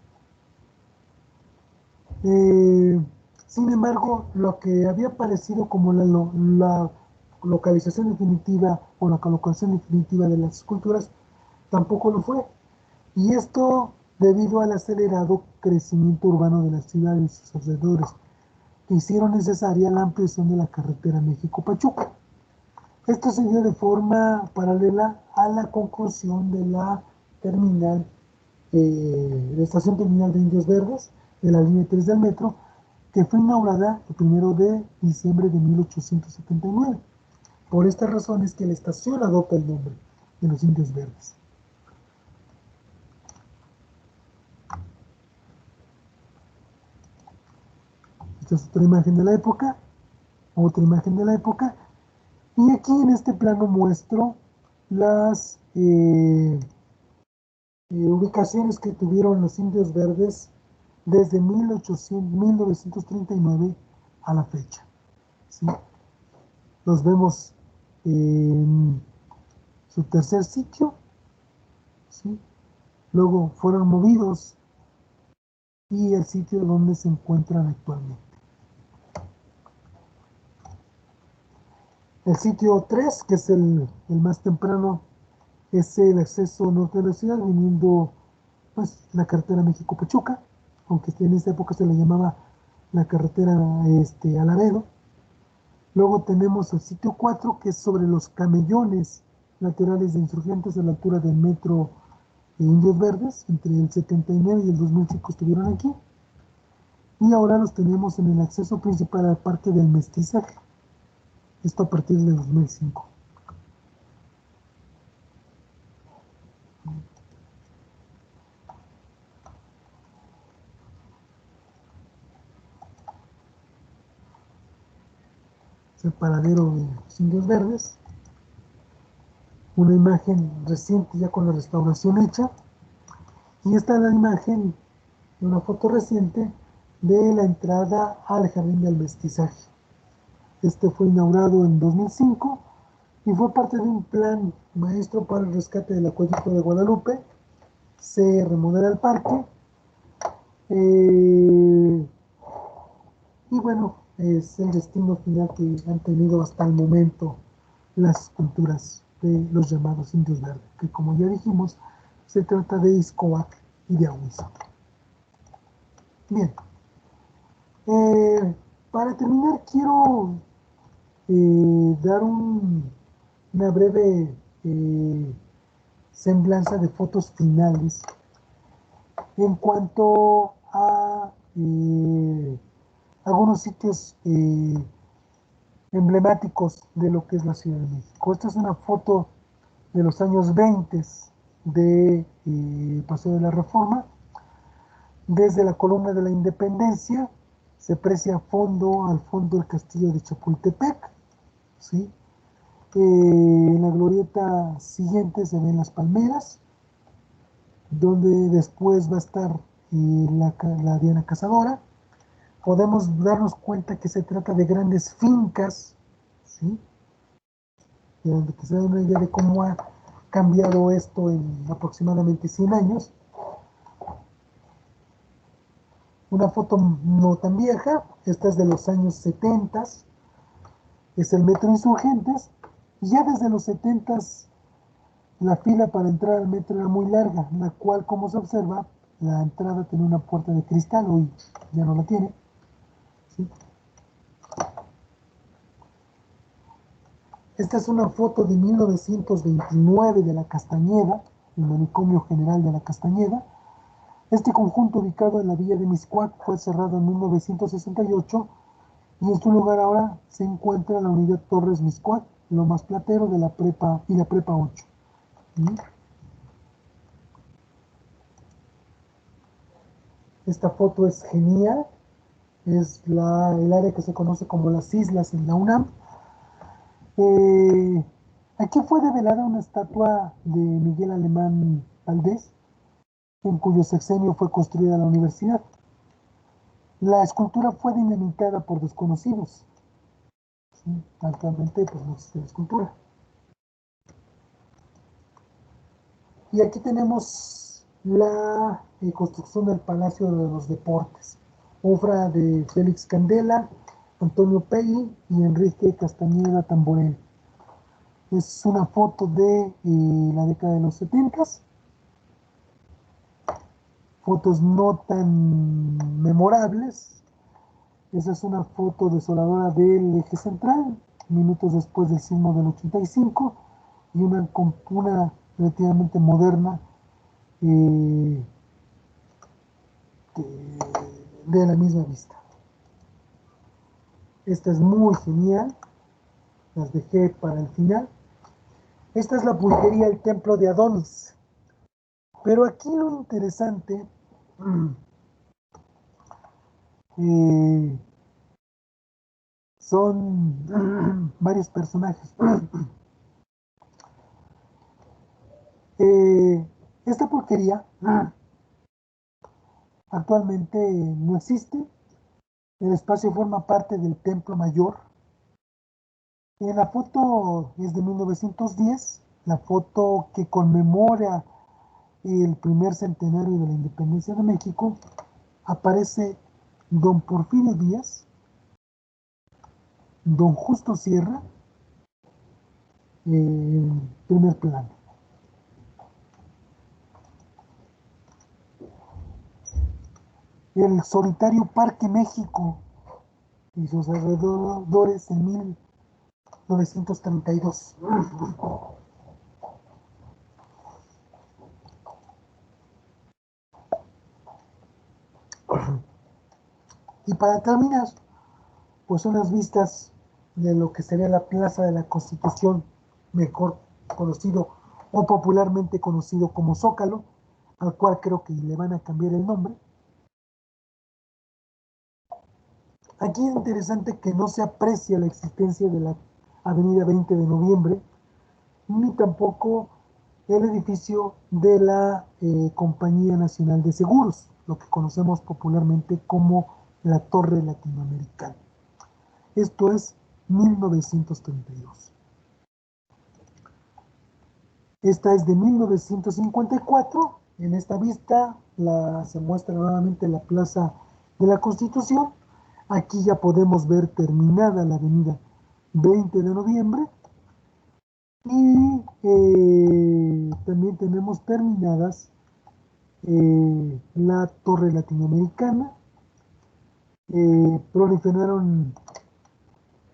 Sin embargo, lo que había parecido como la localización definitiva o la colocación definitiva de las esculturas tampoco lo fue. Y esto debido al acelerado crecimiento urbano de la ciudad y sus alrededores, que hicieron necesaria la ampliación de la carretera México-Pachuca. Esto se dio de forma paralela a la conclusión de la terminal, la estación terminal de Indios Verdes, de la línea 3 del metro, que fue inaugurada el 1 de diciembre de 1879. Por estas razones que la estación adopta el nombre de los Indios Verdes. Esta es otra imagen de la época, y aquí en este plano muestro las ubicaciones que tuvieron los Indios Verdes desde 1939 a la fecha. ¿Sí? Los vemos en su tercer sitio, ¿sí? Luego fueron movidos y el sitio donde se encuentran actualmente. El sitio 3, que es el más temprano, es el acceso norte de la ciudad, viniendo pues la carretera México-Pachuca, aunque en esta época se le llamaba la carretera a Laredo. Luego tenemos el sitio 4, que es sobre los camellones laterales de Insurgentes a la altura del metro de Indios Verdes. Entre el 79 y el 2005 estuvieron aquí. Y ahora los tenemos en el acceso principal al Parque del Mestizaje. Esto a partir de 2005. Es el paradero de los Indios Verdes. Una imagen reciente ya con la restauración hecha. Y esta es la imagen de una foto reciente de la entrada al Jardín del Mestizaje. Este fue inaugurado en 2005 y fue parte de un plan maestro para el rescate del acueducto de Guadalupe. Se remodela el parque y bueno, es el destino final que han tenido hasta el momento las culturas de los llamados indios verdes, que como ya dijimos, se trata de Ixcoac y de Ahuizo. Bien, para terminar quiero dar una breve semblanza de fotos finales en cuanto a algunos sitios emblemáticos de lo que es la Ciudad de México. Esta es una foto de los años 20 de Paseo de la Reforma. Desde la columna de la Independencia se aprecia al fondo el castillo de Chapultepec, ¿sí? En la glorieta siguiente se ven las palmeras, donde después va a estar la Diana Cazadora. Podemos darnos cuenta que se trata de grandes fincas, ¿sí? Donde que se da una idea de cómo ha cambiado esto en aproximadamente 100 años. Una foto no tan vieja, esta es de los años 70, es el Metro Insurgentes, y ya desde los 70 la fila para entrar al metro era muy larga, la cual, como se observa, la entrada tenía una puerta de cristal, hoy ya no la tiene, ¿sí? Esta es una foto de 1929 de la Castañeda, el manicomio general de la Castañeda. Este conjunto, ubicado en la villa de Mixcoac, fue cerrado en 1968 y en su lugar ahora se encuentra la unidad Torres Mixcoac, Lomas Platero de la prepa y la prepa 8. ¿Sí? Esta foto es genial, es el área que se conoce como las islas en la UNAM. Aquí fue develada una estatua de Miguel Alemán Valdés, en cuyo sexenio fue construida la universidad. La escultura fue dinamitada por desconocidos. ¿Sí? Actualmente pues no existe la escultura. Y aquí tenemos la construcción del Palacio de los Deportes, obra de Félix Candela, Antonio Pegui y Enrique Castañeda Tamborel. Es una foto de la década de los 70, fotos no tan memorables. Esa es una foto desoladora del eje central, minutos después del sismo del 85, y una relativamente moderna eh, de la misma vista. Esta es muy genial, las dejé para el final. Esta es la pulquería El Templo de Adonis. Pero aquí lo interesante son varios personajes. Esta pulquería actualmente no existe. El espacio forma parte del Templo Mayor. En la foto es de 1910, la foto que conmemora el primer centenario de la independencia de México. Aparece don Porfirio Díaz, don Justo Sierra, en primer plano. El solitario Parque México y sus alrededores en 1932. Y para terminar, pues unas vistas de lo que sería la Plaza de la Constitución, mejor conocido o popularmente conocido como Zócalo, al cual creo que le van a cambiar el nombre. Aquí es interesante que no se aprecia la existencia de la Avenida 20 de Noviembre, ni tampoco el edificio de la Compañía Nacional de Seguros, lo que conocemos popularmente como la Torre Latinoamericana. Esto es 1932. Esta es de 1954. En esta vista se muestra nuevamente la Plaza de la Constitución. Aquí ya podemos ver terminada la avenida 20 de noviembre y también tenemos terminadas la Torre Latinoamericana. Proliferaron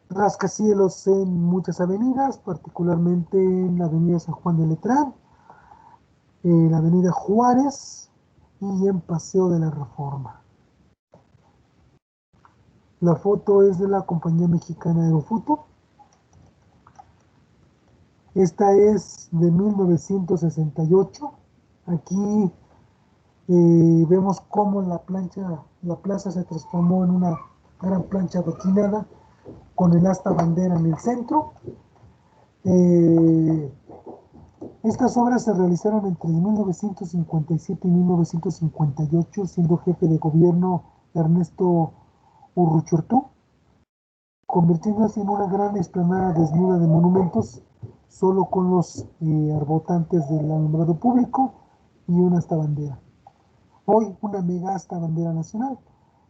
rascacielos en muchas avenidas, particularmente en la avenida San Juan de Letrán, la avenida Juárez y en Paseo de la Reforma. La foto es de la compañía mexicana Aerofoto. Esta es de 1968. Aquí vemos cómo la plaza se transformó en una gran plancha adoquinada con el asta bandera en el centro. Estas obras se realizaron entre 1957 y 1958, siendo jefe de gobierno Ernesto Urruchurtu, convirtiéndose en una gran explanada desnuda de monumentos, solo con los arbotantes del alumbrado público y una asta bandera. Hoy una mega asta bandera nacional.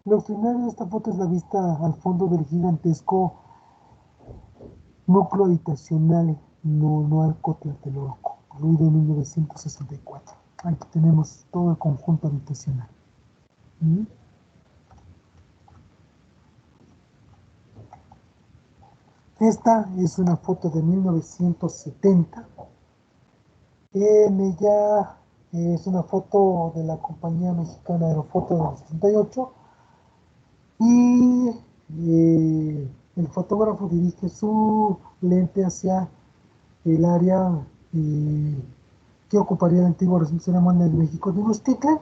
Lo extraordinario de esta foto es la vista al fondo del gigantesco núcleo habitacional Nonualco Tlatelolco, construido en 1964. Aquí tenemos todo el conjunto habitacional. Esta es una foto de 1970. En ella es una foto de la compañía mexicana Aerofoto del 68 y el fotógrafo dirige su lente hacia el área que ocuparía el antiguo recinto ceremonial de México de Tenochtitlan.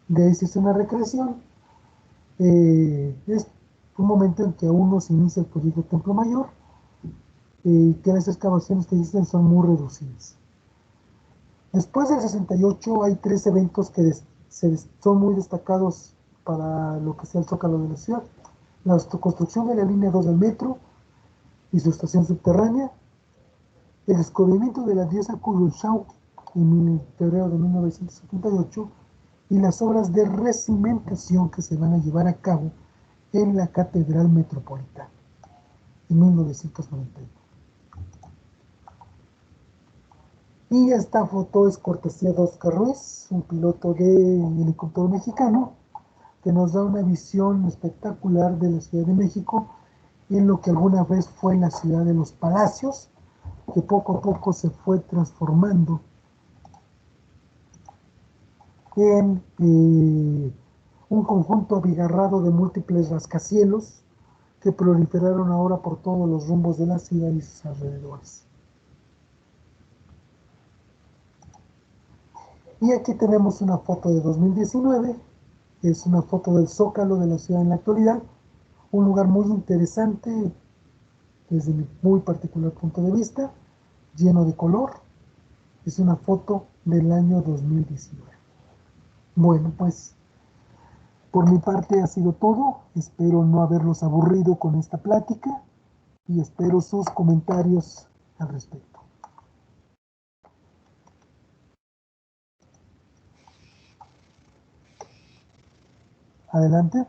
De ahí se hace una recreación. Es un momento en que aún no se inicia el proyecto del Templo Mayor, que las excavaciones que existen son muy reducidas. Después del 68 hay 3 eventos que son muy destacados para lo que sea el Zócalo de la ciudad. La construcción de la línea 2 del metro y su estación subterránea, el descubrimiento de la diosa Cuyushau en febrero de 1978 y las obras de recimentación que se van a llevar a cabo en la Catedral Metropolitana en 1991. Y esta foto es cortesía de Oscar Ruiz, un piloto de helicóptero mexicano, que nos da una visión espectacular de la Ciudad de México en lo que alguna vez fue la ciudad de los palacios, que poco a poco se fue transformando en un conjunto abigarrado de múltiples rascacielos que proliferaron ahora por todos los rumbos de la ciudad y sus alrededores. Y aquí tenemos una foto de 2019, que es una foto del Zócalo de la ciudad en la actualidad, un lugar muy interesante desde mi muy particular punto de vista, lleno de color. Es una foto del año 2019. Bueno, pues por mi parte ha sido todo. Espero no haberlos aburrido con esta plática y espero sus comentarios al respecto. Adelante.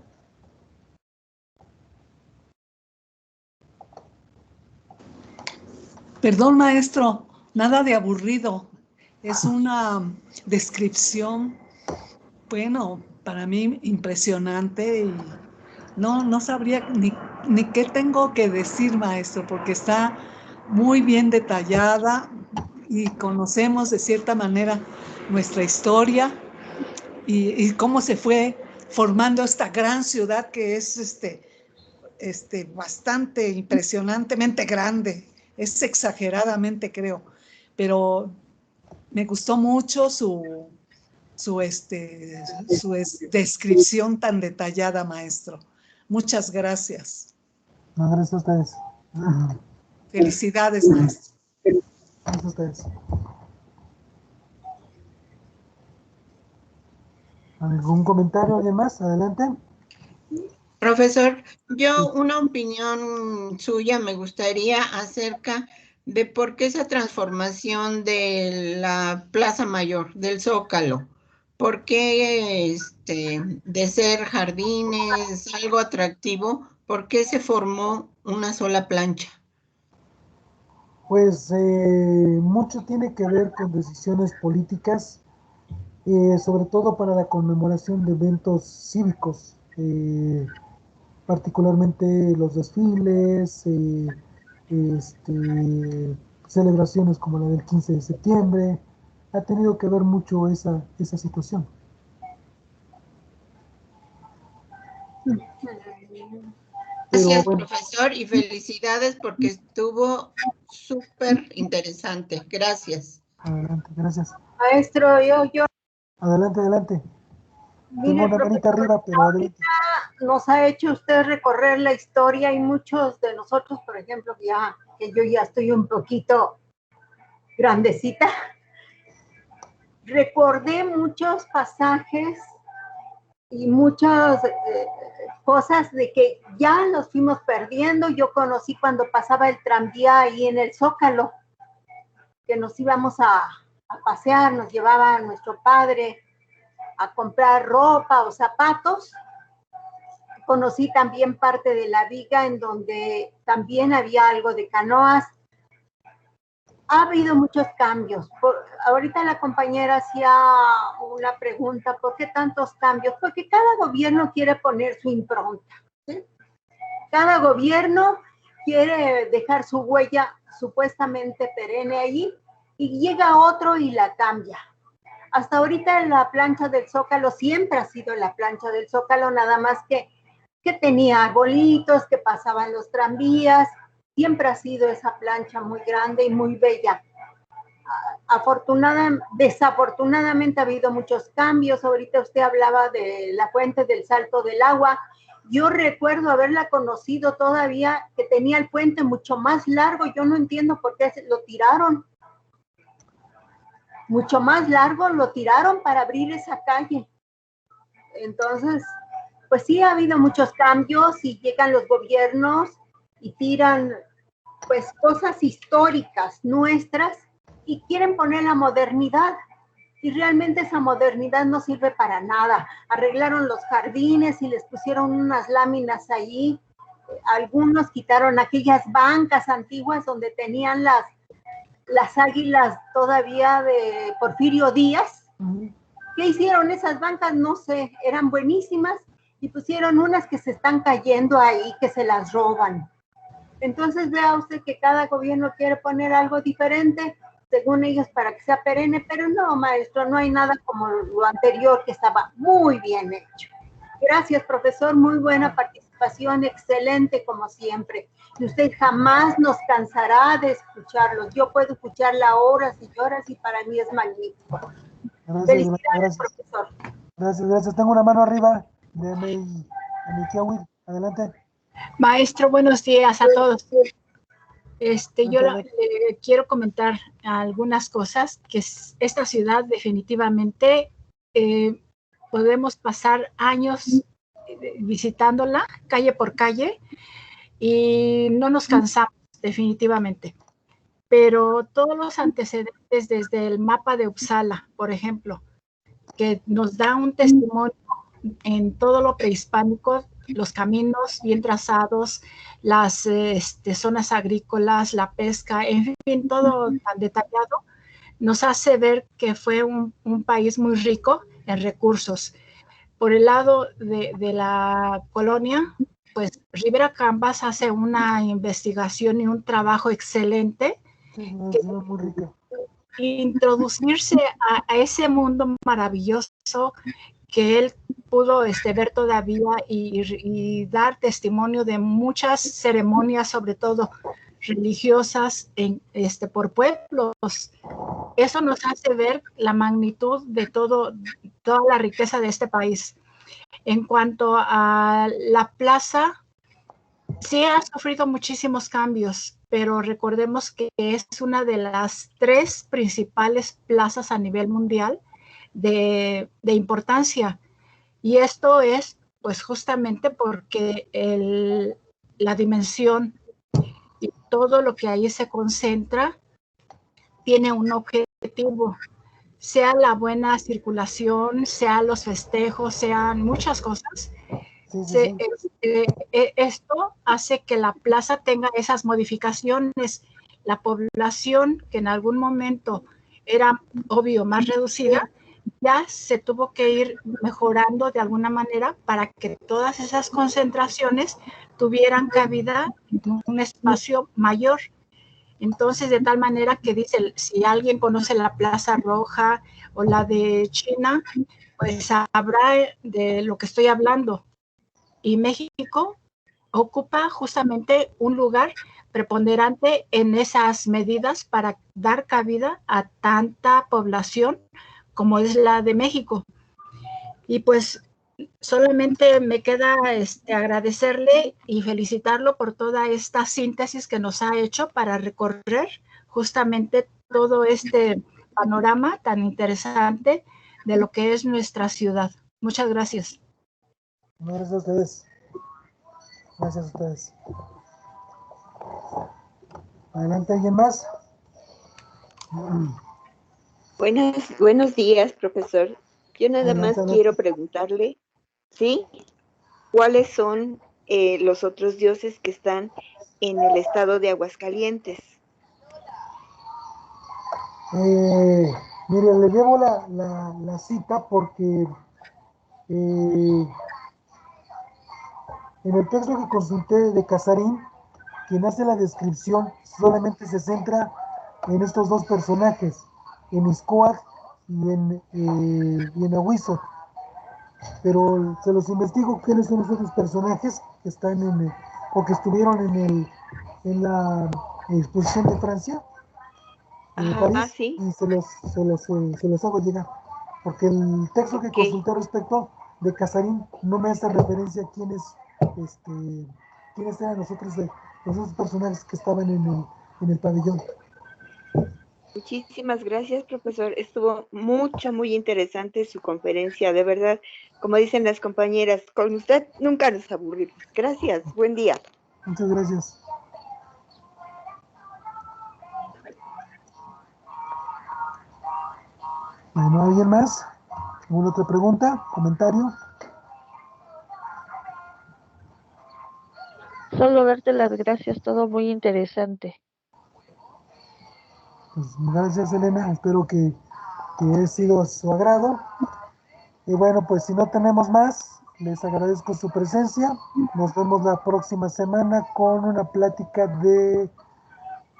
Perdón, maestro, nada de aburrido. Es una descripción, bueno, para mí impresionante y no sabría ni qué tengo que decir, maestro, porque está muy bien detallada y conocemos de cierta manera nuestra historia y cómo se fue formando esta gran ciudad que es bastante impresionantemente grande. Es exageradamente, creo, pero me gustó mucho su descripción tan detallada, maestro. Muchas gracias. No, gracias a ustedes. Felicidades, maestro. Gracias a ustedes. ¿Algún comentario, alguien más? Adelante. Profesor, yo una opinión suya me gustaría acerca de por qué esa transformación de la Plaza Mayor, del Zócalo, ¿por qué de ser jardines, algo atractivo, por qué se formó una sola plancha? Pues mucho tiene que ver con decisiones políticas, sobre todo para la conmemoración de eventos cívicos, particularmente los desfiles, celebraciones como la del 15 de septiembre. Ha tenido que ver mucho esa situación. Pero Gracias, bueno, profesor, y felicidades porque estuvo súper interesante. Gracias. adelante, gracias. Maestro, Adelante, adelante. Tengo mire, una manita profesor, arriba, pero adelante. nos ha hecho usted recorrer la historia y muchos de nosotros, por ejemplo, que yo ya estoy un poquito grandecita, recordé muchos pasajes y muchas cosas de que ya los fuimos perdiendo. Yo conocí cuando pasaba el tranvía ahí en el Zócalo, que nos íbamos a pasear, nos llevaba nuestro padre a comprar ropa o zapatos. Conocí también parte de la viga en donde también había algo de canoas. Ha habido muchos cambios. Ahorita la compañera hacía una pregunta, ¿por qué tantos cambios? Porque cada gobierno quiere poner su impronta, ¿sí? Cada gobierno quiere dejar su huella supuestamente perenne allí y llega otro y la cambia. Hasta ahorita la plancha del Zócalo siempre ha sido la plancha del Zócalo, nada más que tenía arbolitos, que pasaban los tranvías, siempre ha sido esa plancha muy grande y muy bella. Desafortunadamente ha habido muchos cambios. Ahorita usted hablaba de la fuente del Salto del Agua. Yo recuerdo haberla conocido todavía, que tenía el puente mucho más largo. Yo no entiendo por qué lo tiraron. Mucho más largo lo tiraron para abrir esa calle. Entonces, pues sí ha habido muchos cambios y llegan los gobiernos y tiran pues cosas históricas nuestras y quieren poner la modernidad. Y realmente esa modernidad no sirve para nada. Arreglaron los jardines y les pusieron unas láminas allí. Algunos quitaron aquellas bancas antiguas donde tenían las águilas todavía de Porfirio Díaz. ¿Qué hicieron esas bancas? No sé, eran buenísimas y pusieron unas que se están cayendo ahí, que se las roban. Entonces vea usted que cada gobierno quiere poner algo diferente, según ellos, para que sea perenne, pero no, maestro, no hay nada como lo anterior que estaba muy bien hecho. Gracias, profesor, muy buena participación, excelente como siempre. Y usted jamás nos cansará de escucharlos. Yo puedo escucharla horas y horas y para mí es magnífico. Gracias, Felicidades, profesor. Gracias. Tengo una mano arriba de mi adelante. Maestro, buenos días a todos. Yo quiero comentar algunas cosas, que esta ciudad definitivamente podemos pasar años visitándola calle por calle y no nos cansamos definitivamente. Pero todos los antecedentes desde el mapa de Uppsala, por ejemplo, que nos da un testimonio en todo lo prehispánico, los caminos bien trazados, las zonas agrícolas, la pesca, en fin, todo tan detallado, nos hace ver que fue un país muy rico en recursos. Por el lado de la colonia, pues Rivera Cambas hace una investigación y un trabajo excelente. Sí, muy rico. Introducirse a ese mundo maravilloso que él pudo ver todavía y dar testimonio de muchas ceremonias, sobre todo religiosas, por pueblos. Eso nos hace ver la magnitud de toda la riqueza de este país. En cuanto a la plaza, sí ha sufrido muchísimos cambios, pero recordemos que es una de las 3 principales plazas a nivel mundial de importancia. Y esto es, pues, justamente porque la dimensión y todo lo que ahí se concentra tiene un objetivo. sea la buena circulación, sea los festejos, sean muchas cosas. Sí. Esto hace que la plaza tenga esas modificaciones. La población, que en algún momento era obvio más reducida, ya se tuvo que ir mejorando de alguna manera para que todas esas concentraciones tuvieran cabida en un espacio mayor. Entonces, de tal manera que dice, si alguien conoce la Plaza Roja o la de China, pues sabrá de lo que estoy hablando. Y México ocupa justamente un lugar preponderante en esas medidas para dar cabida a tanta población como es la de México. Y pues solamente me queda agradecerle y felicitarlo por toda esta síntesis que nos ha hecho para recorrer justamente todo este panorama tan interesante de lo que es nuestra ciudad. Muchas gracias. Gracias a ustedes. Gracias a ustedes. Adelante, ¿alguien más? Buenos días, profesor. Yo nada Adelante, más adelante. quiero preguntarle, ¿sí? ¿Cuáles son los otros dioses que están en el estado de Aguascalientes? Mire, le llevo la cita porque en el texto que consulté de Casarín, quien hace la descripción solamente se centra en estos dos personajes, en Iscoat y en Ahuizo. Pero se los investigo quiénes son los otros personajes que están o que estuvieron en la exposición de Francia, de París, sí. y se los hago llegar. Porque el texto que consulté respecto de Casarín no me hace referencia a quiénes eran los otros personajes que estaban en el pabellón. Muchísimas gracias, profesor. Estuvo muy interesante su conferencia, de verdad. Como dicen las compañeras, con usted nunca nos aburrimos. Gracias, buen día. Muchas gracias. Bueno, ¿alguien más? ¿Alguna otra pregunta? ¿Comentario? Solo darte las gracias, todo muy interesante. Pues gracias, Elena. Espero que haya sido a su agrado. Y bueno, pues si no tenemos más, les agradezco su presencia. Nos vemos la próxima semana con una plática de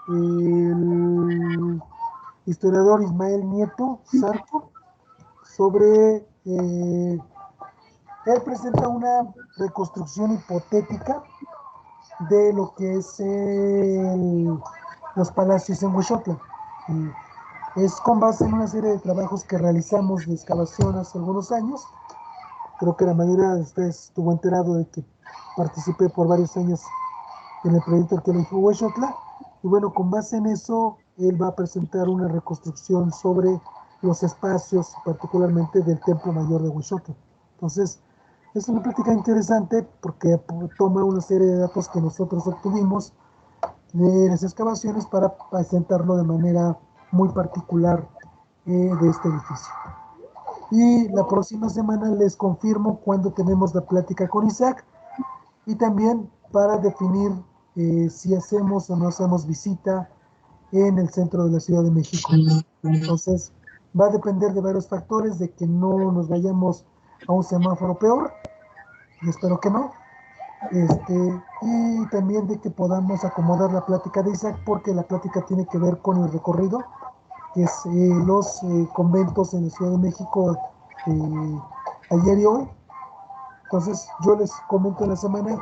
el historiador Ismael Nieto Sarco sobre él presenta una reconstrucción hipotética de lo que es los palacios en Huixotla. Es con base en una serie de trabajos que realizamos de excavación hace algunos años. Creo que la mayoría de ustedes estuvo enterado de que participé por varios años en el proyecto arqueológico Huixotla. Y bueno, con base en eso, él va a presentar una reconstrucción sobre los espacios, particularmente del Templo Mayor de Huixotla. Entonces, es una plática interesante porque toma una serie de datos que nosotros obtuvimos de las excavaciones para presentarlo de manera muy particular de este edificio. Y la próxima semana les confirmo cuándo tenemos la plática con Isaac y también para definir si hacemos o no hacemos visita en el centro de la Ciudad de México. Entonces, va a depender de varios factores, de que no nos vayamos a un semáforo peor, y espero que no, y también de que podamos acomodar la plática de Isaac, porque la plática tiene que ver con el recorrido, que es los conventos en la Ciudad de México ayer y hoy. Entonces yo les comento en la semana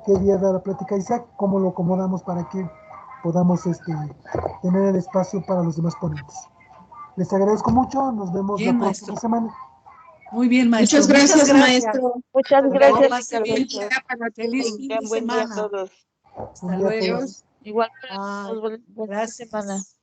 qué día da la plática Isaac, cómo lo acomodamos para que podamos tener el espacio para los demás ponentes. Les agradezco mucho, nos vemos Bien, la próxima semana. Muy bien, maestro. Muchas gracias, maestro. Muchas Que gracias. pase bien. Feliz fin de Buen día a semana. todos. Hasta luego. Igual para Bye. todos, buena semana. Gracias.